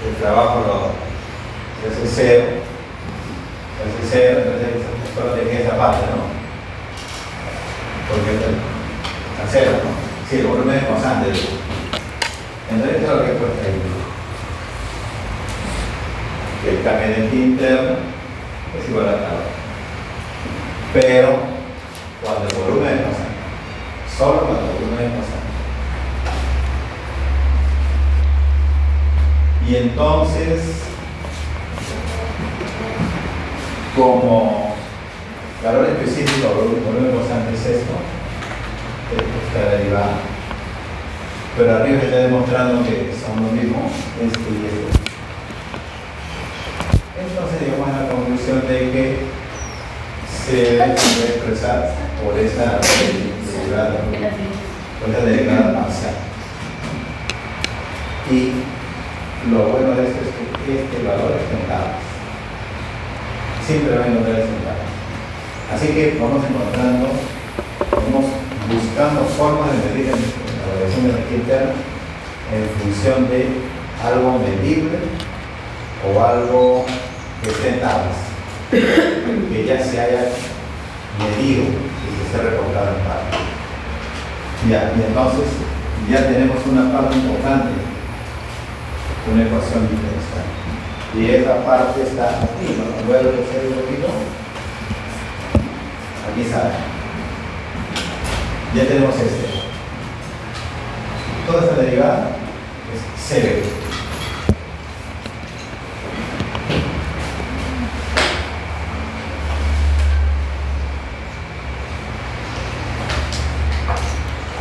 [SPEAKER 1] El trabajo lo hace cero. Hace cero, entonces solo te queda esa parte, ¿no? Porque está cero, ¿no? Si el volumen es constante. Entonces esto es lo que he puesto ahí. Que el cambio de energía interna es igual a calor. Pero cuando el volumen es constante. Solo cuando el volumen es constante. Y entonces, como valor específico, volumen constante es esto, esta derivada. Pero arriba está demostrando que son lo mismo, esto y esto. Entonces llegamos a la conclusión de que se debe expresar por esa derivada parcial. Y lo bueno de esto es que este valor es contable. Siempre va a encontrar ese contable. Así que vamos encontrando, vamos buscando formas de medir la variación de energía interna en función de algo medible o algo que esté en tablas, que ya se haya medido y que esté reportado en tablas. Ya, y entonces ya tenemos una parte importante, una ecuación diferencial. Y esta parte está aquí, ¿no? Luego de hacer el poquito, aquí sale. Ya tenemos este. Toda esta derivada es CB.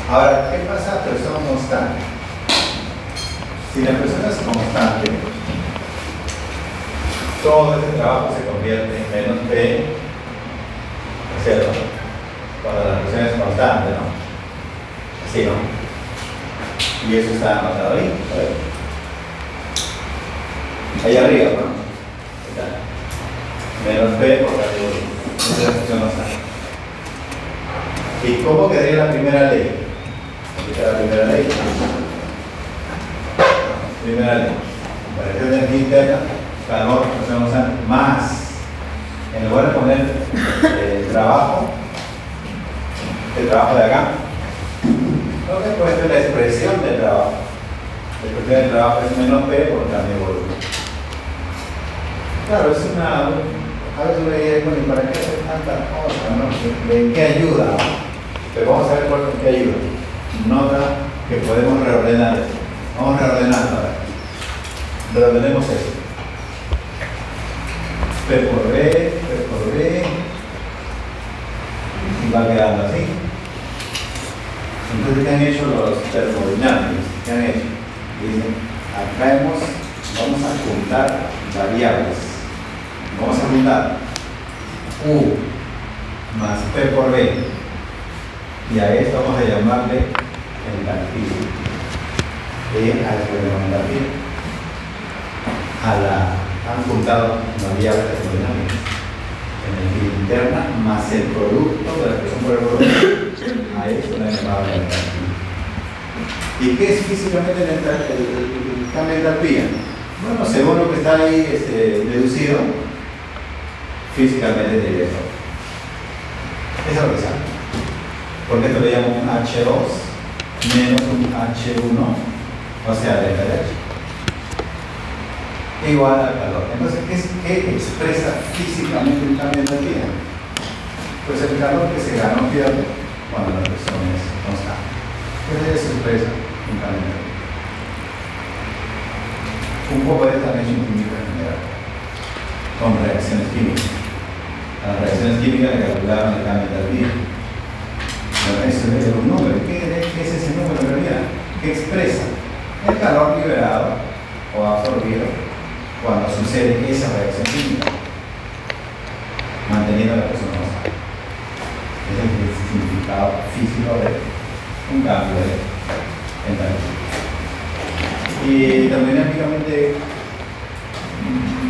[SPEAKER 1] Ahora, ¿qué pasa a presión constante? Si la presión es constante, todo este trabajo se convierte en menos P, ¿cierto? Cuando la presión es constante, ¿no? Así, ¿no? Y eso está anotado ahí, ahí arriba, ¿no? Menos P por radio. Esa es la presión constante. ¿Y cómo quedaría la primera ley? Aquí está la primera ley. Primera ley. Variación de energía interna, calor, presión constante, más. En lugar de poner el trabajo de acá, lo que he puesto es la expresión del trabajo. La expresión del trabajo es menos P por cambio de volumen. Claro, es una. A veces uno dice, bueno, ¿y para qué hacer tantas cosas? ¿No? ¿En qué ayuda? Pero vamos a ver cuál es qué ayuda. Nota que podemos reordenar esto. Vamos reordenando ahora. Reordenemos esto. P por B, y va quedando así. Entonces, ¿qué han hecho los termodinámicos? ¿Qué han hecho? Dicen, acá vamos a juntar variables. Vamos a juntar U más P por B. Y a esto vamos a llamarle entalpía. A eso le llamamos entalpía. Han juntado variables termodinámicas. Energía interna más el producto de la presión por el volumen. A eso le llamamos entalpía. ¿Y qué es físicamente el cambio de entalpía? Bueno, según lo que está ahí deducido, físicamente es eso. Eso es lo que sale. Porque esto le llamo un H2 menos un H1, o sea, delta de H. Igual al calor. Entonces, ¿qué expresa físicamente el cambio de entalpía? Pues el calor que se gana o pierde cuando la presión es constante. Entonces, eso expresa un cambio de entalpía. Un poco de esta reacción química en general, con reacciones químicas. Las reacciones químicas le calcularon el cambio de entalpía. Eso es un número. ¿Qué es ese número en realidad? ¿Qué expresa? El calor liberado o absorbido cuando sucede esa reacción química, manteniendo la presión constante. Ese es el significado físico de un cambio de entalpía. Y termodinámicamente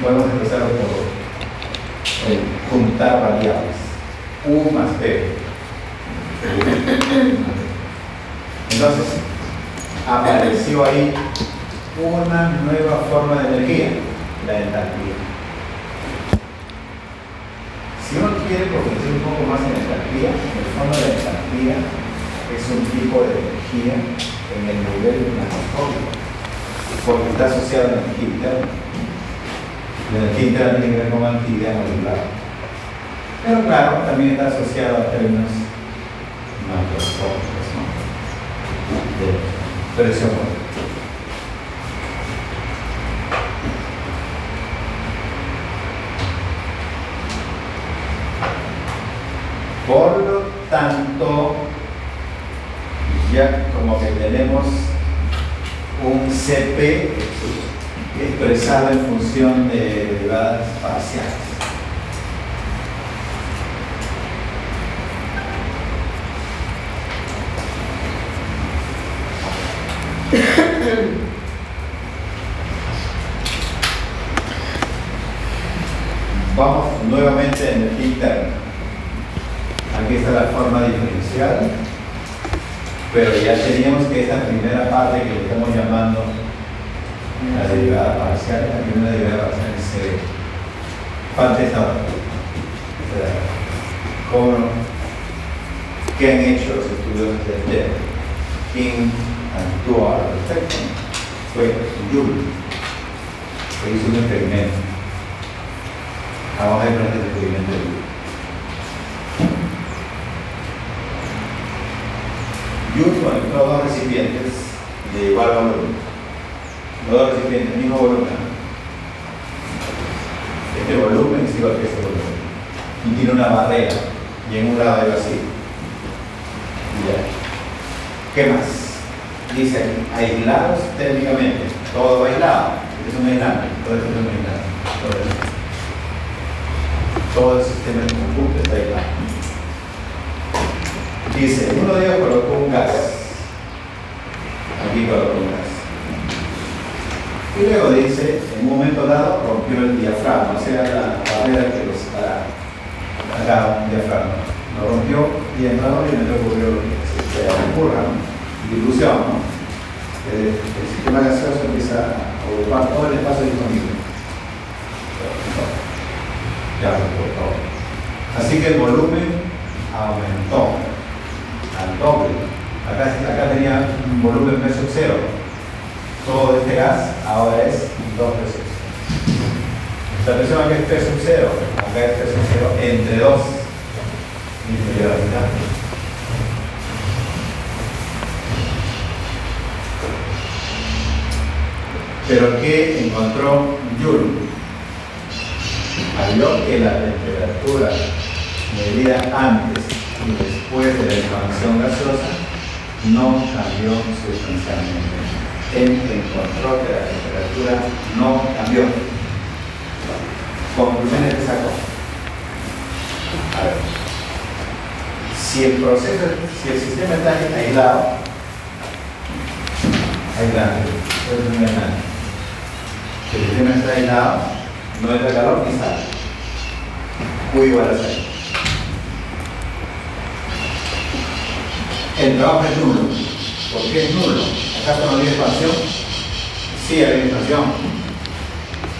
[SPEAKER 1] podemos expresarlo por juntar variables. U más P. Entonces, apareció ahí una nueva forma de energía, la entalpía. Si uno quiere profundizar un poco más en entalpía, en el fondo la entalpía es un tipo de energía en el nivel nanoscópico, porque está asociada a la energía interna. La energía interna tiene que ver con la actividad molecular. Pero claro, también está asociada a términos macroscópicos, ¿no? De presión molecular. Por lo tanto, ya como que tenemos un CP expresado en función de derivadas parciales. Vamos nuevamente a energía interna. Aquí está la forma diferencial, pero ya teníamos que esta primera parte que le estamos llamando la derivada parcial, la primera derivada parcial es C. Falta esta otra. ¿Qué han hecho los estudiosos del TED? ¿Quién actuó al respecto? Fue Joule, que hizo un experimento. Vamos a ver este experimento de Joule. Joule conectó dos recipientes de igual volumen. Los dos recipientes del mismo volumen. Este volumen es igual que este volumen. Y tiene una barrera. Y en un lado hay vacío. Ya. ¿Qué más? Dice aquí, aislados térmicamente. Todo aislado. Este es un aislante. Todo esto es un aislante. Todo el sistema en conjunto está aislado. Dice, uno de ellos colocó un gas. Aquí colocó un gas. Y luego dice, en un momento dado rompió el diafragma, o sea, la barrera que los separa. Acá un diafragma. Lo rompió y entró y le ocurrió lo que se ocurra, ¿no? Dilución, ¿no? El sistema gaseoso empieza a ocupar todo el espacio disponible. Ya lo ocupó. Así que el volumen aumentó al doble. Acá tenía un volumen P sub 0. Todo este gas ahora es 2 P sub 0. La presión acá es P sub 0, acá es P sub 0 entre 2 inferior a la mitad. Pero ¿qué encontró Joule? Halló que la temperatura medida antes y después de la expansión gaseosa no cambió sustancialmente. Él encontró que la temperatura no cambió. Conclusiones que sacó. A ver. Si el sistema está aislado, entonces no hay nada. Si el sistema está aislado, no entra calor ni sale. Q igual a 0. El trabajo es nulo. ¿Por qué es nulo? ¿Acaso no había expansión? Sí, había expansión.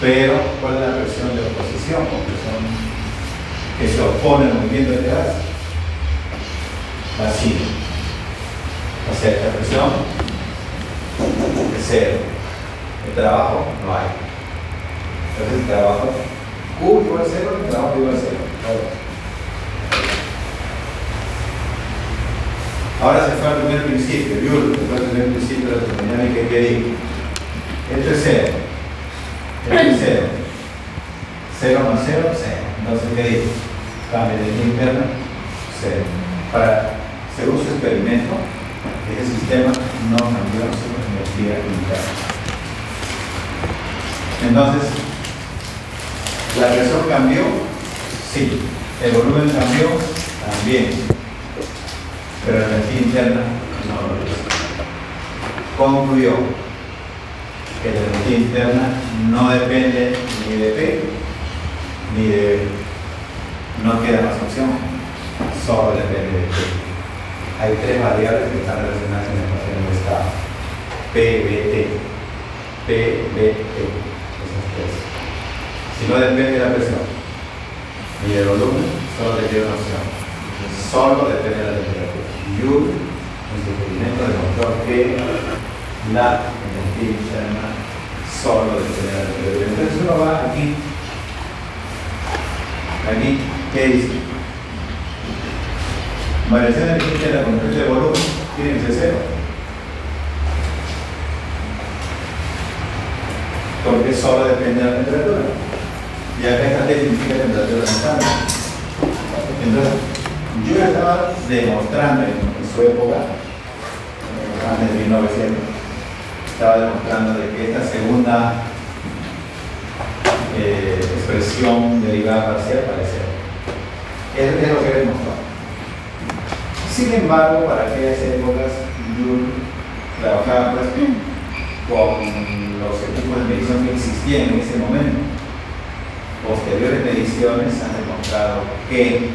[SPEAKER 1] Pero, ¿cuál es la presión de oposición? Presión que se opone al movimiento de gas. Vacío. O sea, esta presión es 0. El trabajo no hay. Entonces el trabajo Q igual a 0, el trabajo igual a 0. Ahora se fue al primer principio, Joule, se fue al primer principio de la termodinámica que dijo. Esto es 0. Esto es 0. 0 más 0, 0. Entonces, ¿qué dijo? Cambio de energía interna, 0. Según su experimento, ese sistema no cambió su energía interna. Entonces, ¿la presión cambió? Sí. ¿El volumen cambió? También. Pero la energía interna no lo hizo. Concluyó que la energía interna no depende ni de P ni de B. No queda más opción, solo depende de P. Hay 3 variables que están relacionadas en el estado. P, B, T. P, B, T. Esas 3. Si no depende de la presión ni del volumen, solo te queda una opción. Solo depende de la temperatura. Joule, en su experimento, demostró que la energía interna solo depende de la temperatura. Entonces uno va aquí. Aquí, ¿qué dice? Variación de energía interna con respecto de volumen tiene que ser 0. Porque solo depende de la temperatura. Y acá esta T significa temperatura constante. Entonces, yo estaba demostrando en su época, antes de 1900, estaba demostrando de que esta segunda expresión derivada parcial parece. Es lo que he demostrado. Sin embargo, para aquellas épocas, Joule trabajaba pues, con los equipos de medición que existían en ese momento. Posteriores mediciones han demostrado que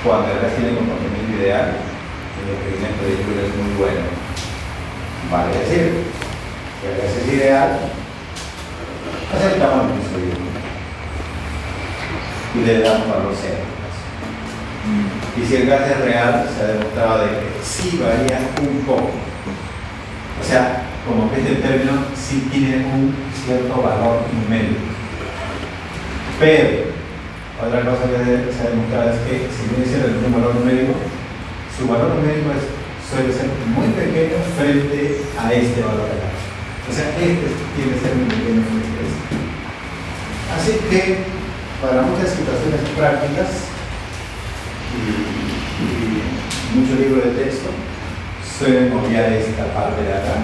[SPEAKER 1] cuando el gas tiene comportamiento ideal, el experimento de Joule es muy bueno. Vale decir, que el gas es ideal, aceptamos el principio y le damos valor 0. Y si el gas es real, se ha demostrado de que sí varía un poco. O sea, como que este término sí tiene un cierto valor numérico. Pero, otra cosa que se ha demostrado es que si viene siendo el mismo valor numérico, su valor numérico suele ser muy pequeño frente a este valor acá. O sea, este tiene que ser muy pequeño frente a este. Así que, para muchas situaciones prácticas y muchos libros de texto, suelen obviar esta parte de acá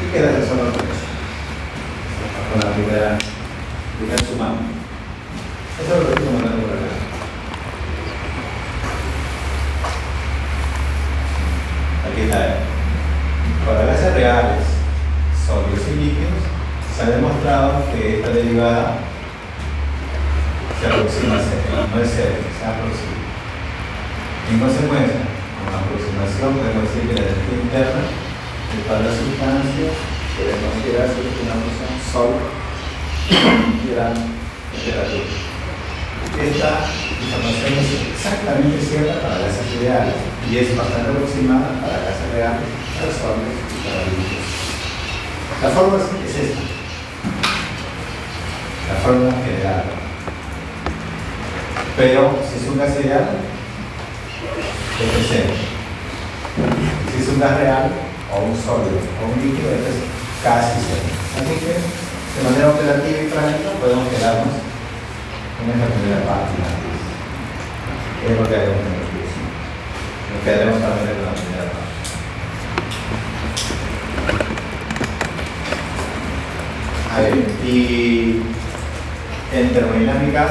[SPEAKER 1] y quedarse solo con la primera sumando. Eso es lo que estoy mandando por acá. Aquí está. Para gases reales, sólidos y líquidos, se ha demostrado que esta derivada se aproxima a 0, no es 0, se aproxima. En consecuencia, con la aproximación podemos decir que la energía interna de todas las sustancias puede considerarse una función sol y gran temperatura. Esta información es exactamente cierta para gases ideales y es bastante aproximada para gases reales, para sólidos y para líquidos. La fórmula es esta. La fórmula general. Pero si es un gas ideal, es 0. Si es un gas real, o un sólido, o un líquido, es casi 0. Así que, de manera operativa y práctica, podemos quedarnos con esta primera parte. Es lo que haremos en el curso. Nos quedaremos también con la primera parte. A ver, y en termodinámica,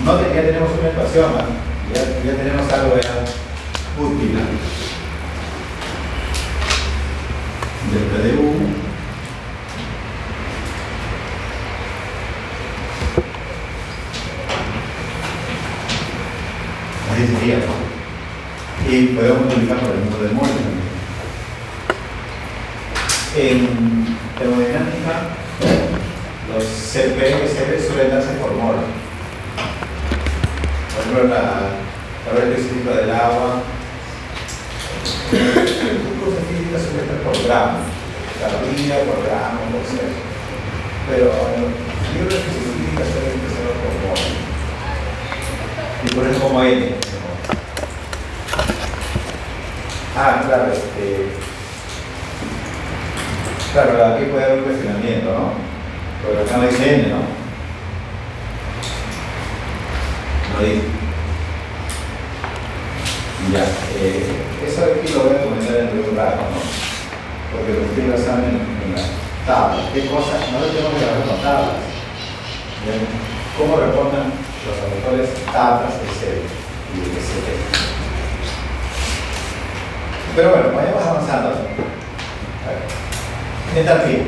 [SPEAKER 1] ya tenemos una ecuación, ¿no? Ya tenemos algo ya útil del PDU. Así sería, ¿no? Y podemos multiplicar por el número de moles también. En termodinámica, los CP y CB suelen darse por mol. Por ejemplo, la tabla específica del agua, el curso de física suele estar por gramo, caloría por gramo, por ser. Pero los libros de física suelen empezar por mol. Y por eso como N. Claro, claro, aquí puede haber un cuestionamiento, ¿no? Porque acá no dice N, ¿no? No dice. Ya, eso aquí lo voy a comentar en un rato, ¿no? Porque lo estoy basando en la tabla. ¿Qué cosas? No le tengo que hacer con tablas. ¿Bien? ¿Cómo responden los autores tablas de C y de CP? Pero bueno, vayamos avanzando. Entalpía.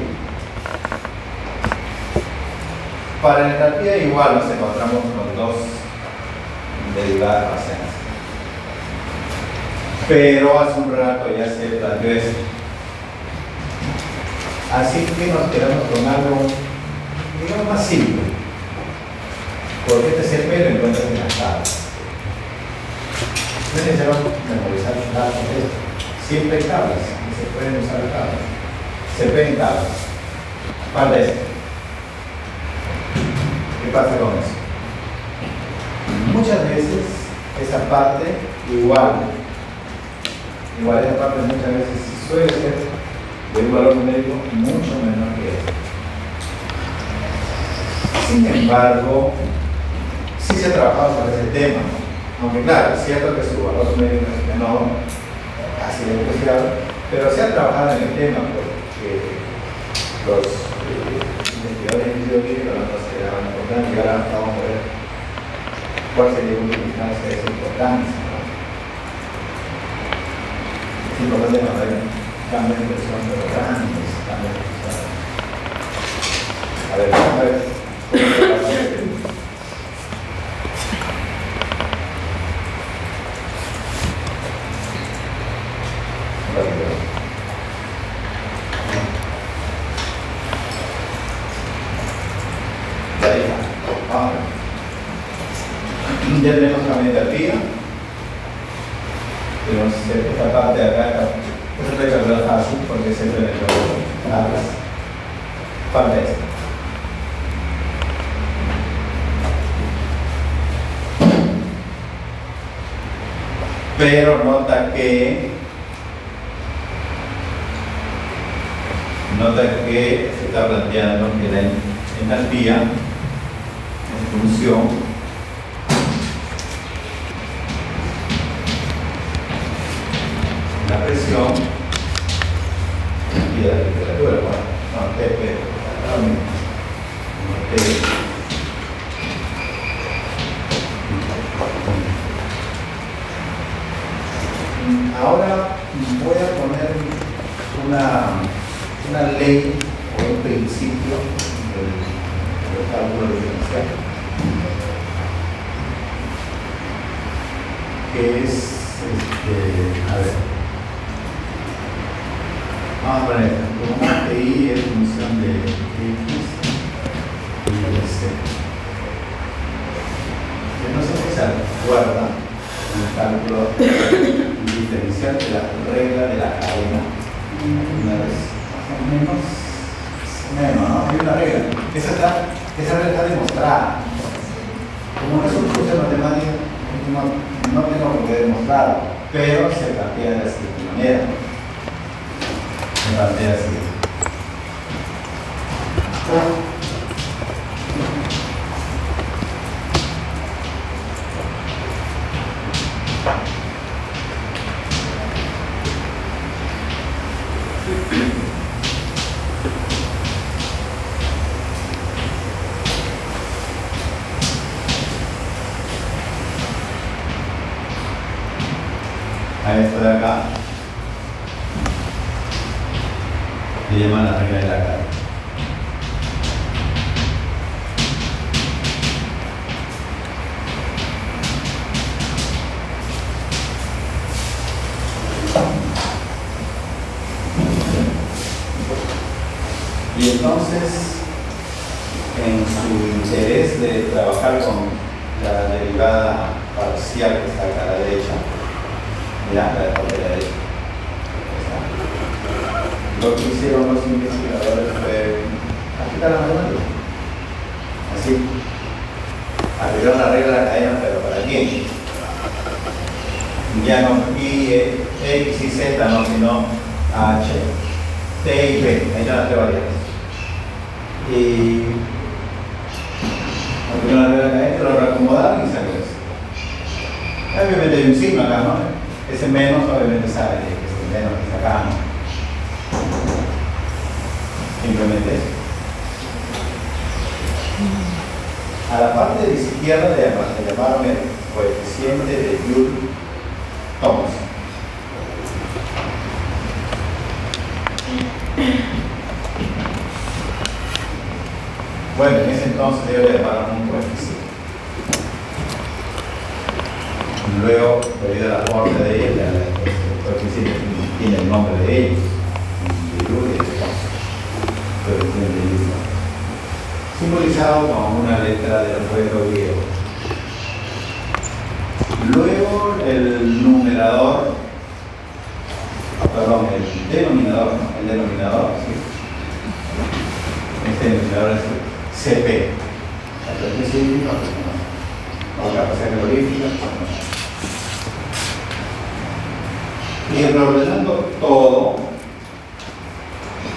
[SPEAKER 1] Para la entalpía igual nos encontramos con dos derivadas parciales. Pero hace un rato ya se planteó esto. Así que nos quedamos con algo, digamos, más simple. Porque este CP lo encuentras en las tablas. No es necesario memorizar datos de esto. Siempre hay tablas, y se pueden usar tablas. CP en tablas. Falta esto. ¿Qué pasa con eso? Muchas veces esa parte igual esa parte muchas veces suele ser de un valor numérico mucho menor que este. Sin embargo, sí se ha trabajado sobre ese tema, aunque claro, es cierto que su valor numérico es menor, casi despreciable, pero se ha trabajado en el tema porque los investigadores de física lo consideraban importante y ahora vamos a ver cuál sería una instancia de esa importancia. Es importante cuando hay cambios de presión de los grandes, cambios de presión. A ver, vamos a ver cómo se va a hacer. Ya tenemos la entalpía. Tenemos esta parte de acá. Esto es calcular fácil porque siempre en el tablas. Falta esto. Pero nota que se está planteando que la entalpía en función la presión y la temperatura. Bueno, no, TP, ahora voy a poner una ley o un principio del cálculo diferencial que es a ver, vamos a poner como que I es función de X y de C. Yo no sé si se acuerda en el cálculo diferencial de la regla de la cadena. Una vez más o menos, ¿no? Hay una regla. Esa regla está demostrada. Como no es un curso de matemáticas, no tengo por qué demostrarlo, pero se plantea de la siguiente manera. Se plantea así. de acá, le llaman la regla de la carga. Y entonces, en su interés de trabajar con la derivada parcial que está acá a la derecha, mirá, la de la derecha, lo que hicieron los investigadores fue aplicar la matemática. Así, aplicaron la regla de la cadena, pero ¿para quién? Ya no y X y Z, no, sino H, T y P, ahí están las tres variables. Y aplicaron la regla de la cadena, lo reacomodaron y salió eso. Obviamente hay un signo acá, ¿no? Ese menos obviamente sale de que ese menos que está acá, ¿no? Simplemente eso. A la parte de izquierda le llamaron el coeficiente de Joule-Thomson. Bueno, en ese entonces ellos le llamaron un coeficiente. Luego, debido a la forma de ella, el coeficiente tiene el nombre de ellos, de Joule y de Thomson. Simbolizado con una letra del alfabeto griego. Luego el numerador, perdón, el denominador, ¿sí? Este denominador es CP. ¿Qué significa? Con capacidad calorífica. Y reordenando todo,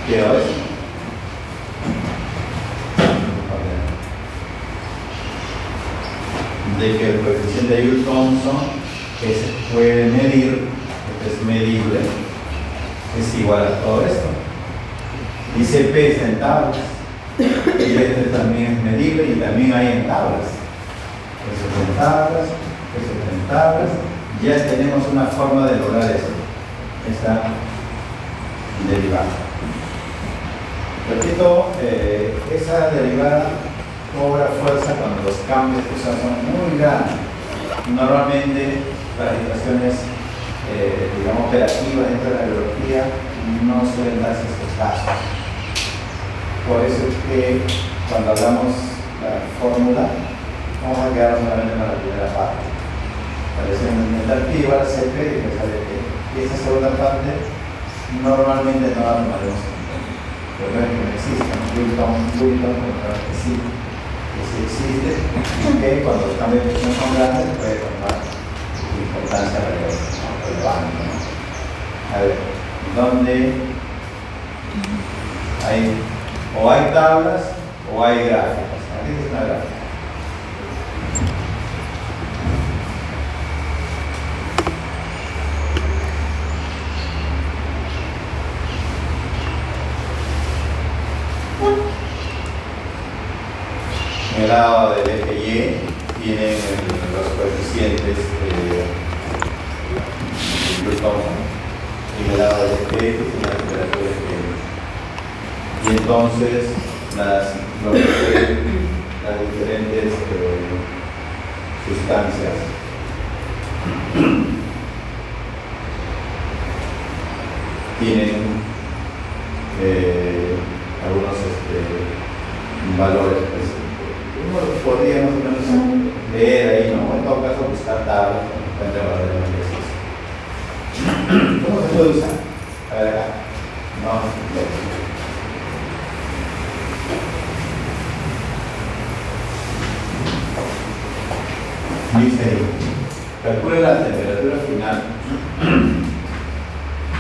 [SPEAKER 1] queda eso. De que el coeficiente de Joule-Thomson, que se puede medir, que es medible, es igual a todo esto. Dice P es en tablas, y este también es medible y también hay en tablas. Eso es en tablas, eso es en tablas. Ya tenemos una forma de lograr eso, esta derivada. Repito, esa derivada cobra fuerza cuando los cambios que usan son muy grandes. Normalmente las situaciones, digamos, operativas dentro de la biología no suelen darse estos casos. Por eso es que cuando hablamos la fórmula, vamos a quedar solamente con la primera parte. Parece una activa, CP y me sale P. Y esa segunda parte normalmente no la tomaremos en cuenta. Pero no es que no exista, pero que sí. Que sí existe, que cuando los cambios de presión son grandes puede tomar importancia relevante, ¿no? A ver, ¿dónde hay o hay tablas o hay gráficas? Aquí es una gráfica. En el lado del eje Y tienen los coeficientes de Joule-Thomson y en el lado del eje X tiene la temperatura de X. Y entonces las diferentes sustancias tienen algunos valores. Uno podría más o menos leer ahí, ¿no? En todo caso, buscar tablas para encontrar valores de ejercicio. ¿Cómo se puede usar? A ver acá. No. Dice ahí, calcule la temperatura final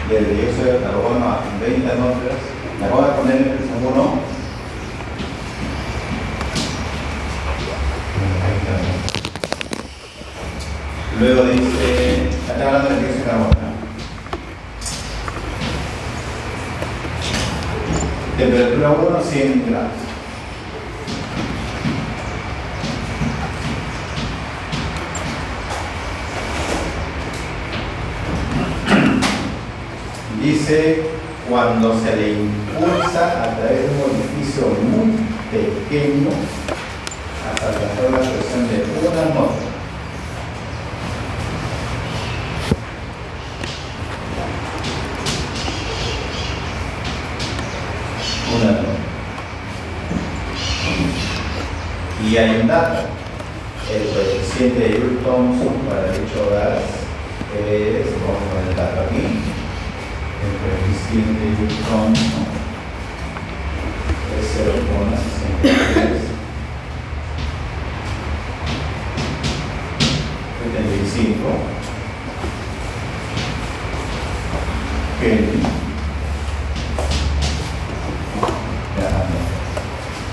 [SPEAKER 1] del dióxido de carbono a 20 atmósferas. Me voy a poner en el presión 1. Luego dice, está hablando del dióxido de carbono, ¿no? Temperatura 1, 100 grados. Dice, cuando se le impulsa a través de un orificio muy pequeño hasta alcanzar la presión de una atmósfera. Una atmósfera. Y hay un dato. El coeficiente de Joule-Thomson para dicho gas es, vamos a poner el dato aquí, el coeficiente de Joule-Thomson es 0,63 75 Kelvin.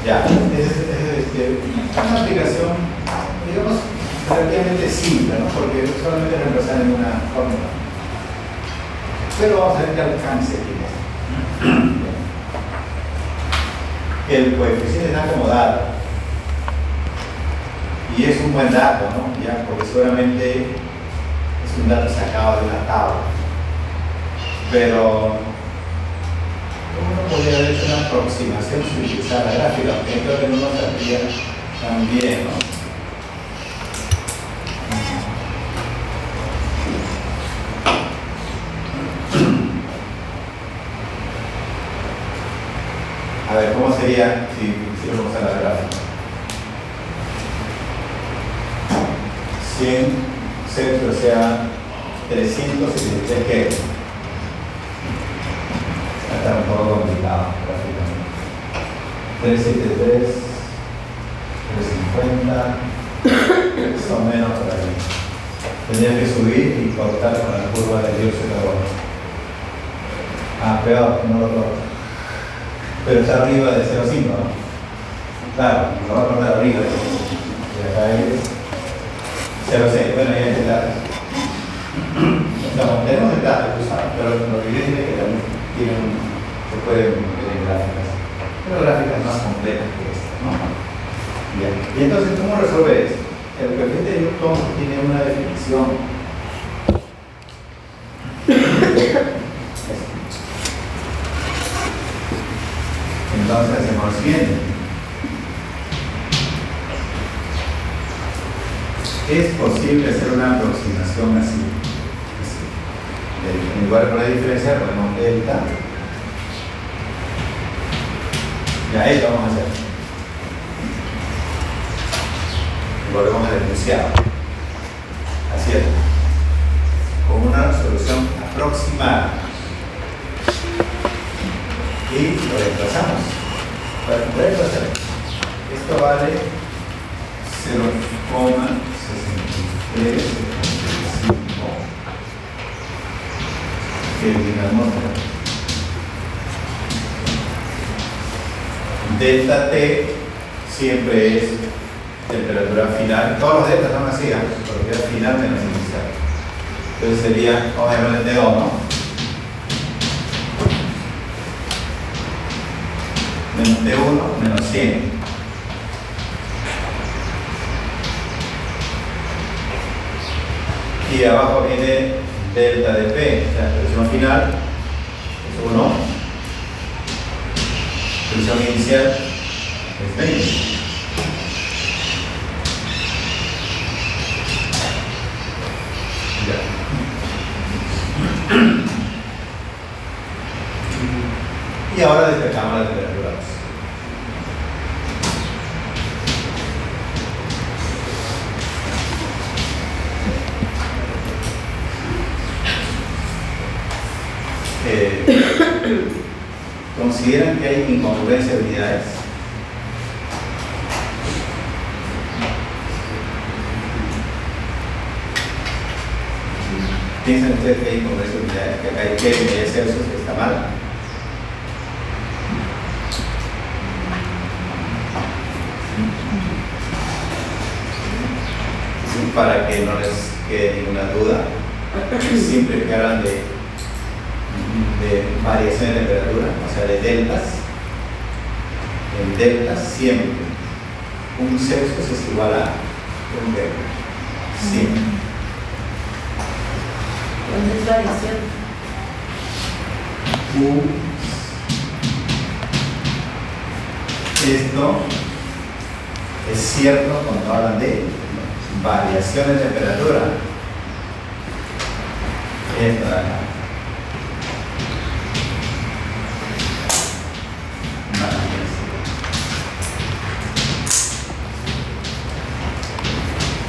[SPEAKER 1] Ya, es una aplicación, digamos, relativamente simple, ¿no? Porque solamente reemplazar en una fórmula. Pero vamos a ver qué alcance tiene. El coeficiente está acomodado. Y es un buen dato, ¿no? Ya, porque seguramente es un dato sacado de una tabla. Pero uno podría haber hecho una aproximación sin utilizar la gráfica, porque creo que no nos saldría tan bien, ¿no? A ver, ¿cómo sería si lo vamos a la gráfica? 100 Celsius, o sea, 373 Kelvin. Está un poco complicado gráficamente. 373, 350, más o menos por ahí. Tendría que subir y cortar con la curva de dióxido de carbono. Peor, no lo corto. Pero está arriba de 0,5, ¿no? Claro, lo va a cortar arriba de 0,5. Y acá es 0,6. Bueno, ya es el dato. No, tenemos el dato que usamos, pero lo que quiere decir es que también se pueden ver en gráficas, pero gráficas más completas que esta, ¿no? Bien. Y entonces, ¿cómo resolver esto? El coeficiente de Joule-Thomson tiene una definición. Entonces hacemos lo siguiente. Es posible hacer una aproximación así. En lugar de poner diferencia, ponemos delta. Ya, esto vamos a hacer. Y volvemos al enunciado. Así es. Con una solución aproximada. Y lo reemplazamos. Para reemplazar. Esto vale 0,63 Kelvin atmósfera. Delta T siempre es temperatura final. Todos los deltas son así, porque es final menos inicial. Entonces sería, vamos a llamarle T2, ¿no? Menos T1 menos 100. Y abajo viene delta de P, la expresión final es 1, expresión inicial es 20. Y ahora despejamos la temperatura 2. ¿Consideran que hay incongruencia de unidades? ¿Piensan ustedes que hay incongruencia de unidades? Que acá hay Kelvin y hay Celsius, que está mal. Para que no les quede ninguna duda, siempre que hablan de variación de temperatura, o sea, de deltas, en deltas siempre un Celsius es igual a un delta. Siempre.
[SPEAKER 3] ¿Dónde es variación?
[SPEAKER 1] Esto es cierto cuando hablan de variaciones de temperatura. Esto de acá.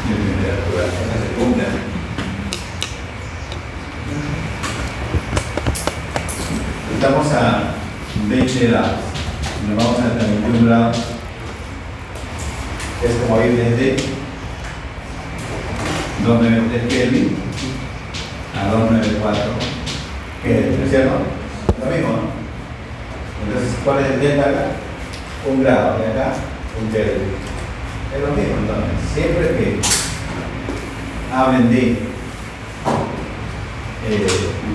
[SPEAKER 1] De temperatura, esta se cumple. Estamos a 20 grados. Nos vamos a 31 grados. Es como ir desde 293 Kelvin a 294 Kelvin, ¿no es cierto? Lo mismo, ¿no? Entonces, ¿cuál es el delta acá? 1 grado, y acá 1 Kelvin. Es lo mismo, entonces. Siempre que hablen de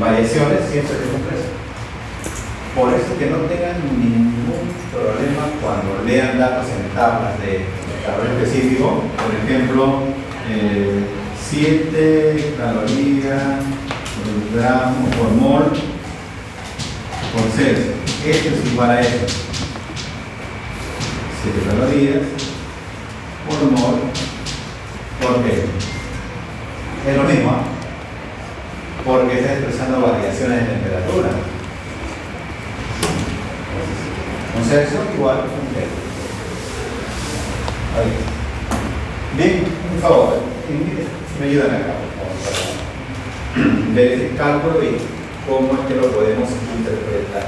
[SPEAKER 1] variaciones, siempre se cumple eso. Por eso que no tengan ningún problema cuando lean datos en tablas de calor específico. Por ejemplo, 7 calorías por gramo por mol por Celsius. Esto es igual a esto. 7 calorías por mol por Kelvin. Es lo mismo, ¿eh? Porque está expresando variaciones de temperatura. Un Celsius igual a un Kelvin. Bien, un favor, me ayudan acá, por favor, ver ese cálculo y cómo es que lo podemos interpretar.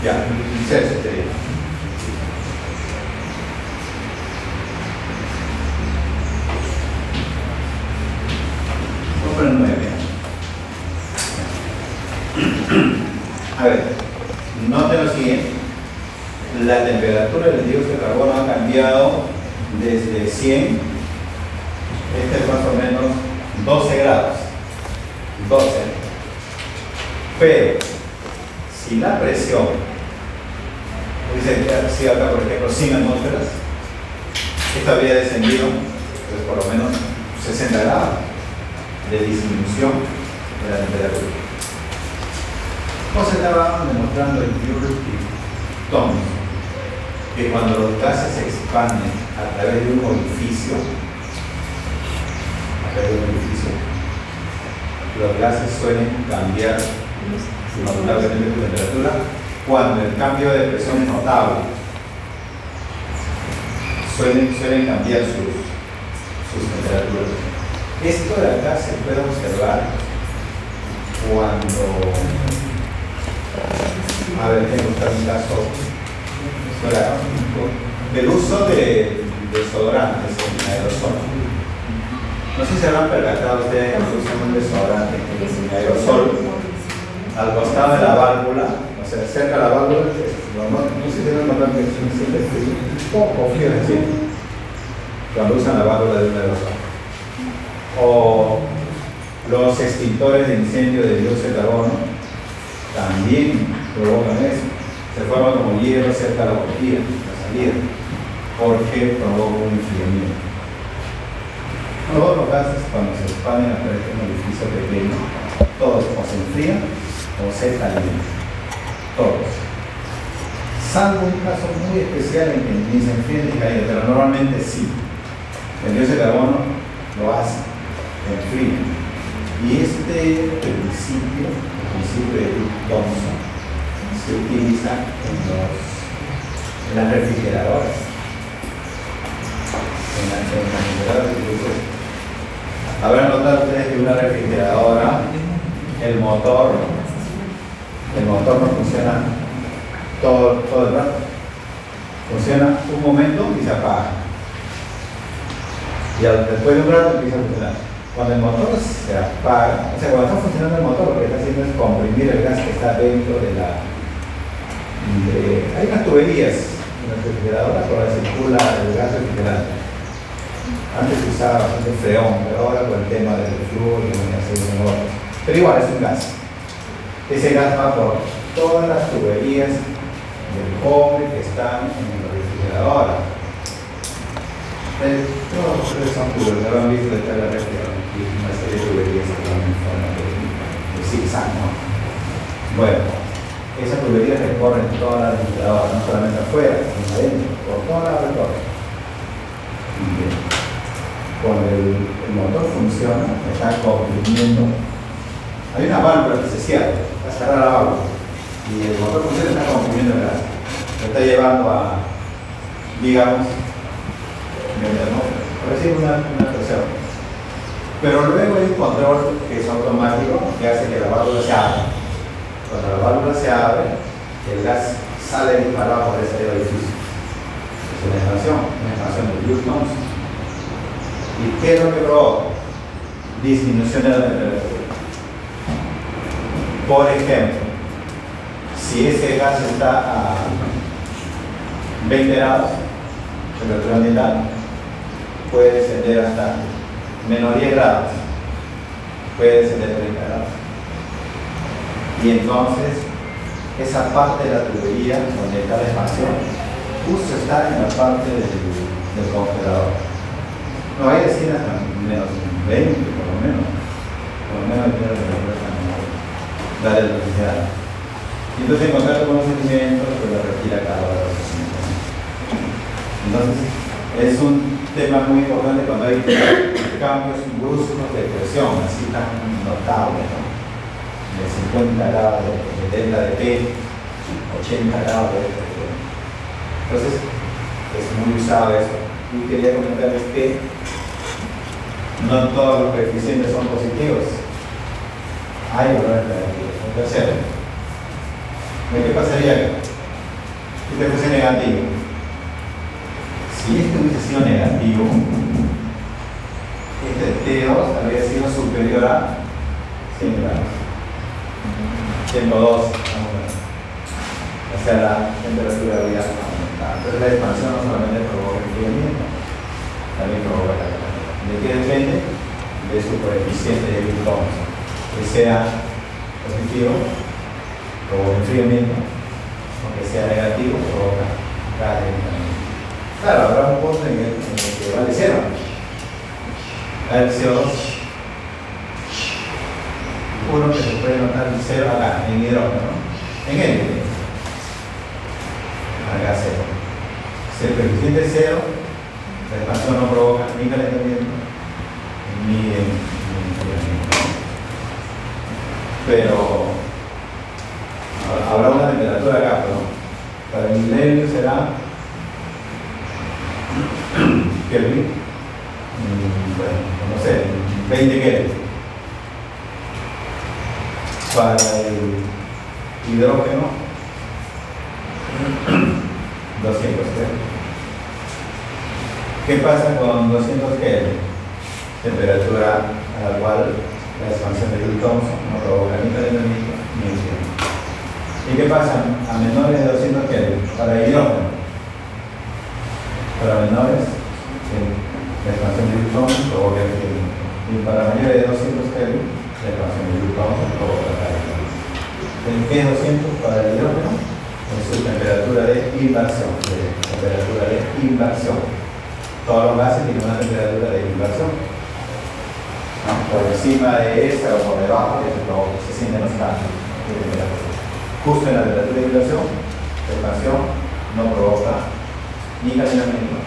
[SPEAKER 1] Ya, Celsius sería. Vamos a poner 9. A ver, noten lo siguiente. La temperatura del dióxido de carbono ha cambiado desde 100, este es más o menos 12 grados. 12. Pero, si la presión, dice si acá por ejemplo 100 atmósferas, esto habría descendido pues, por lo menos 60 grados de disminución de la temperatura. Como se estaba demostrando en Joule y Thomson, que cuando los gases se expanden a través de un orificio, los gases suelen cambiar notablemente su temperatura cuando el cambio de presión es notable. Suelen cambiar sus temperaturas. Esto de acá se puede observar cuando, a ver, tengo que buscar un caso del uso de desodorantes en aerosol. No sé si se habrán percatado ustedes que usan un desodorante en aerosol al costado de la válvula, o sea, cerca de la válvula, no sé si se notan que siempre es un poco frío, es decir, cuando usan la válvula de un aerosol. O los extintores de incendio de dióxido de carbono también provocan eso. Se forma como hielo cerca de la boquilla, la salida, porque provoca un enfriamiento. Todos los gases, cuando se expanden a través de un orificio pequeño, todos o se enfrían o se calientan. Todos. Salvo un caso muy especial en que ni se enfrían ni calientan, pero normalmente sí. El dióxido de carbono lo hace, enfría. Y este principio, el principio de Thomson, se utiliza en En las refrigeradoras. Habrán notado ustedes que una refrigeradora, el motor no funciona todo el rato. Funciona un momento y se apaga. Y después de un rato empieza a funcionar. Cuando el motor se apaga, o sea, cuando está funcionando el motor, lo que está haciendo es comprimir el gas que está dentro de la... hay unas tuberías en la refrigeradora por donde circula el gas refrigerante. Antes se usaba bastante freón, pero ahora con el tema del flúor y otros. Pero igual es un gas. Ese gas va por todas las tuberías del cobre que están en la refrigeradora. Todos ustedes son tuberías, lo han visto detrás de la refrigeradora. Una serie de tuberías que van en forma de zigzag, ¿no? Bueno, esas tuberías recorren toda la refrigeradora, no solamente afuera, sino adentro, por toda la recorren. Cuando el motor funciona, está comprimiendo. Hay una válvula que se cierra, para cerrar la válvula, y el motor funciona, está comprimiendo el gas. Lo está llevando a, digamos, por decir una presión. Pero luego hay un control que es automático que hace que la válvula se abra. Cuando la válvula se abre, el gas sale disparado por ese orificio. Es una expansión de Joule-Thomson. ¿Y qué es lo que provoca? Disminución de la temperatura. Por ejemplo, si ese gas está a 20 grados, temperatura ambiental, puede descender hasta menos 10 grados, puede descender 30 grados. Y entonces, esa parte de la tubería donde está la expansión, justo está en la parte del congelador. No hay que decir hasta menos 20, por lo menos. Por lo menos darle electricidad. Y entonces en contacto con los sedimentos, pues la retira cada hora de los sedimentos. Entonces, es un tema muy importante cuando hay cambios bruscos de presión, así tan notables, ¿no? De 50 grados de delta de P, 80 grados de delta de P. Entonces, es muy usado eso. Y quería comentarles que no todos los coeficientes son positivos. Hay valores negativos. Tercero, ¿qué pasaría si este fuese negativo? Si este hubiese sido negativo, este T2 habría sido superior a 100 grados. 102, o sea, la temperatura habría aumentado. Entonces la expansión no solamente provoca enfriamiento, también provoca la calor. ¿De qué depende? De su coeficiente de Joule-Thomson. Que sea positivo, provoca enfriamiento, aunque sea negativo, provoca calentamiento. Claro, habrá un punto en el que vale cero. El CO2. Uno que se puede notar el cero acá, en hidrógeno, en el acá cero. Si el coeficiente es cero, la expansión no provoca ni calentamiento ni enfriamiento. Pero habrá una temperatura acá, ¿no? Para el milenio será Kelvin, bueno, no sé, 20 Kelvin. Para el hidrógeno, 200 Kelvin. ¿Qué pasa con 200 Kelvin? Temperatura a la cual la expansión de Joule-Thomson no provoca ni calentamiento ni enfriamiento. ¿Y qué pasa a menores de 200 Kelvin? Para el hidrógeno. Para menores, la expansión de Joule-Thomson provoca enfriamiento. Y para mayores de 200 Kelvin, la expansión de Joule-Thomson provoca calentamiento. ¿Qué es 200 para el hidrógeno? Es su temperatura de inversión. Todos los gases tienen una temperatura de inversión. ¿No? Por encima de esta o por debajo, se sienten los cambios de temperatura. Justo en la temperatura de inversión, la expansión no provoca ni calentamiento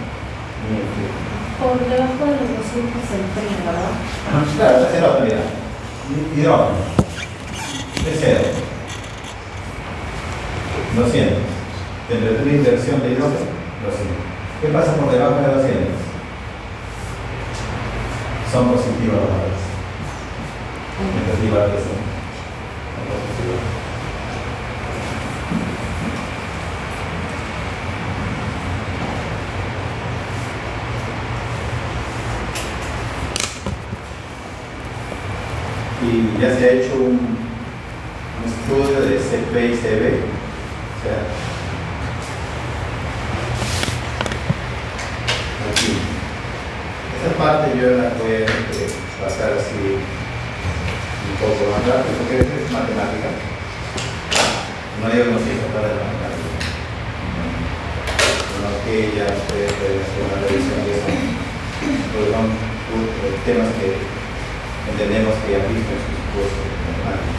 [SPEAKER 1] ni enfriamiento.
[SPEAKER 3] Por debajo de los 200 se enfría, ¿verdad?
[SPEAKER 1] Claro, esa es la autoridad. Hidrógeno. De cero. 200. temperatura y inversión de hidrógeno, 200. ¿Qué pasa por debajo de 200? Son positivos los valores. Negativas son positivos. Y ya se ha hecho un estudio de CP y CB. O sea, aquí. Esta parte yo la voy a pasar así un poco más rápido, porque es matemática. No digo que no sirva para la matemática, sino que ya ustedes pueden hacer una revisión de eso, porque son temas que entendemos que ya visto en sus cursos de matemáticas.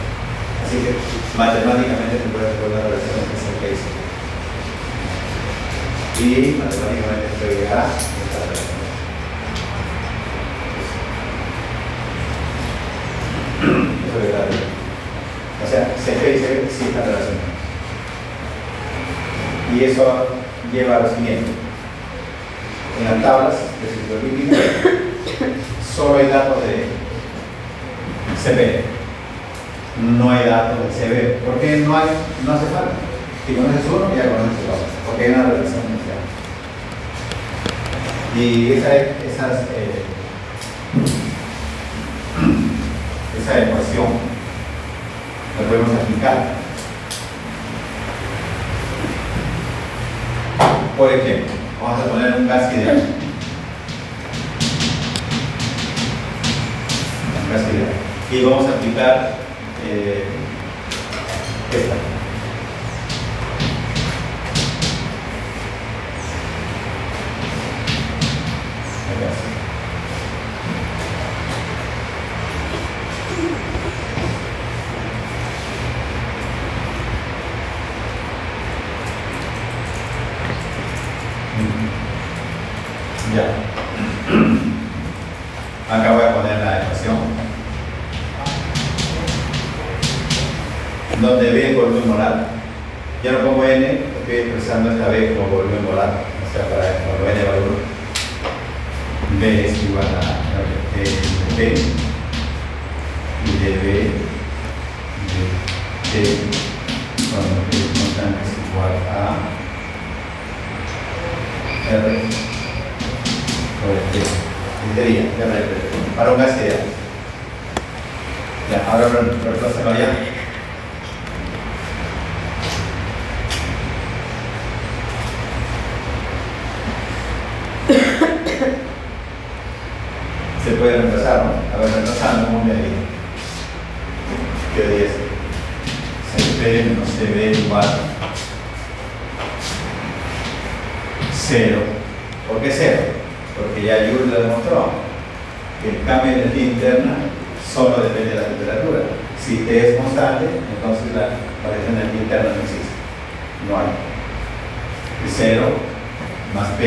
[SPEAKER 1] Así que matemáticamente se puede recordar la relación entre esa que hizo. Y matemáticamente se puede llegar a esta relación. Eso es verdad. O sea, CP y CB sí están relacionados. Y eso lleva a lo siguiente. En las tablas de ciclolítica solo hay datos de CP, no hay datos de CB, porque no hace falta. Si conoces uno, ya conoces el otro, porque hay una relación inicial. Y esa ecuación la podemos aplicar. Por ejemplo, vamos a poner un gas ideal. Un gas ideal. Y vamos a aplicar esta. Ya. Acá voy a poner la ecuación donde B es volumen molar. Ya no pongo N, estoy expresando esta B como volumen molar, o sea, para cuando N valor B es igual a B y de B de T cuando B constante es igual a R sobre T. Sería R para un gas ideal. Ya, ahora reemplázalo allá. Se puede reemplazar, ¿no? A ver, reemplazando como me diría. ¿Qué diría? CP menos CB igual 0. ¿Por qué 0? Porque ya Joule lo demostró que el cambio de energía interna solo depende de la temperatura. Si T es constante, entonces la variación de energía interna no existe. No hay. 0 más P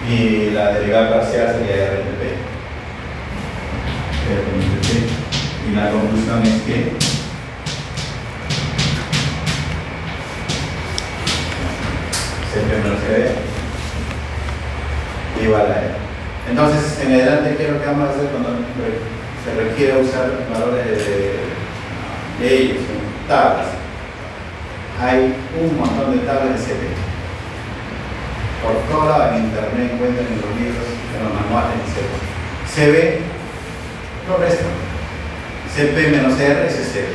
[SPEAKER 1] y la derivada parcial sería R de P. Y la conclusión es que CP menos CB igual a R. Entonces, en adelante, ¿qué es lo que vamos a hacer cuando se requiere usar valores de ellos, tablas? Hay un montón de tablas de CP. Por todo lado en internet encuentran en los libros, en los manuales de CB no resta. CP menos R es C0.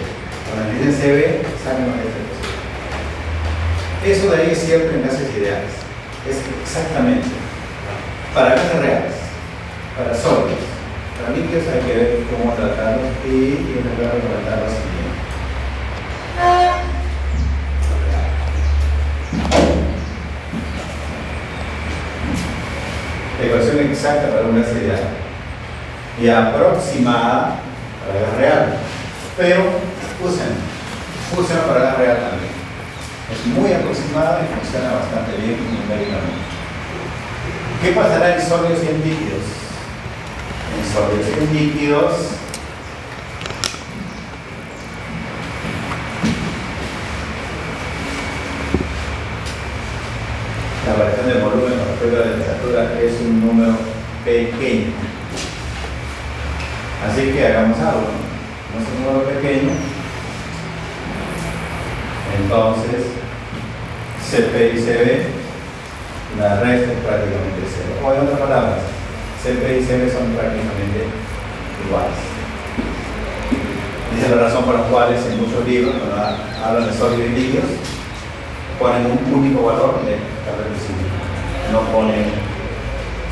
[SPEAKER 1] Cuando dicen CB, saben lo que es el. Eso de ahí es cierto en gases ideales. Es exactamente. Para gases reales, para sólidos, para líquidos hay que ver cómo tratarlos y empezar a tratarlos bien. Ecuación exacta para un gas ideal y aproximada para gas real, pero usen para gas real también. Es muy aproximada y funciona bastante bien numéricamente. ¿Qué pasará en sólidos y en líquidos? En sólidos y en líquidos la variación del volumen con respecto a la temperatura es un número pequeño. Así que hagamos algo, ¿no? Como es un número pequeño, entonces CP y CB, la resta es prácticamente cero. O en otras palabras, CP y CB son prácticamente iguales. Esa es la razón por la cual en muchos libros, cuando hablan de sólidos y líquidos, ponen un único valor de calor específico. No ponen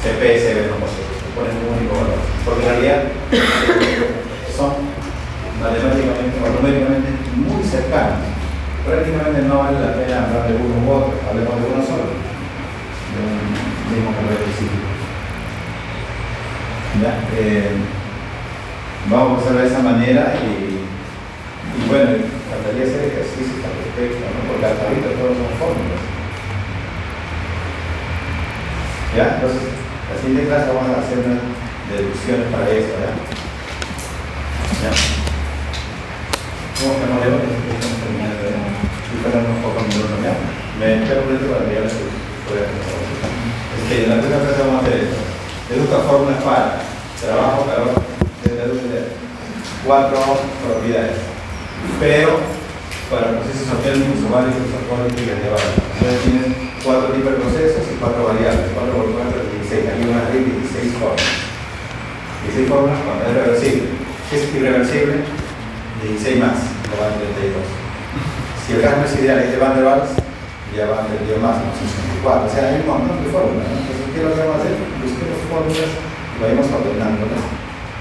[SPEAKER 1] CP, CB, no ponen un único valor. Porque en realidad son matemáticamente o numéricamente muy cercanos. Prácticamente no vale la pena hablar de uno u otro, hablemos de uno solo, de un mismo calor específico. ¿Ya? Vamos a hacerlo de esa manera y bueno, faltaría hacer ejercicios al respecto, ¿no? Porque hasta ahorita todos son fórmulas. ¿Ya? Entonces, la siguiente clase vamos a hacer unas deducciones para eso, ¿ya? ¿Ya? ¿Cómo que no leo? Estamos terminando, ¿ya? Estoy esperando unos pocos minutos, ¿ya? Me espero un momento para enviarles sus pruebas. En la primera clase vamos a hacer esto. Deduzca fórmulas para trabajo, calor, de 4 propiedades. Pero para procesos térmicos o varios isotrópicos de variables. Entonces tienen 4 tipos de procesos y 4 variables. 4 por 4 es 16. Aquí van a salir 16 fórmulas. 16 fórmulas cuando es reversible. Si es irreversible, 16 más, no van a 32. Si el gas no es ideal, este Van der Waals, ya van a 32 más, no son 64. O sea, hay un montón de fórmulas, ¿no? Entonces, ¿qué es lo que vamos a hacer? Busquemos fórmulas y vayamos ordenándolas.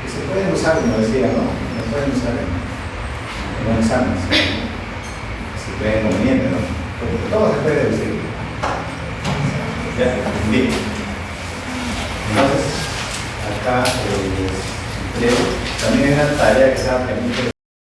[SPEAKER 1] Que se pueden usar, como decía, ¿no? No pueden usar en exámenes. Si creen conveniente, ¿no? Porque todo se puede decir. Ya, bien. Entonces, acá también hay una tarea que sea muy interesante.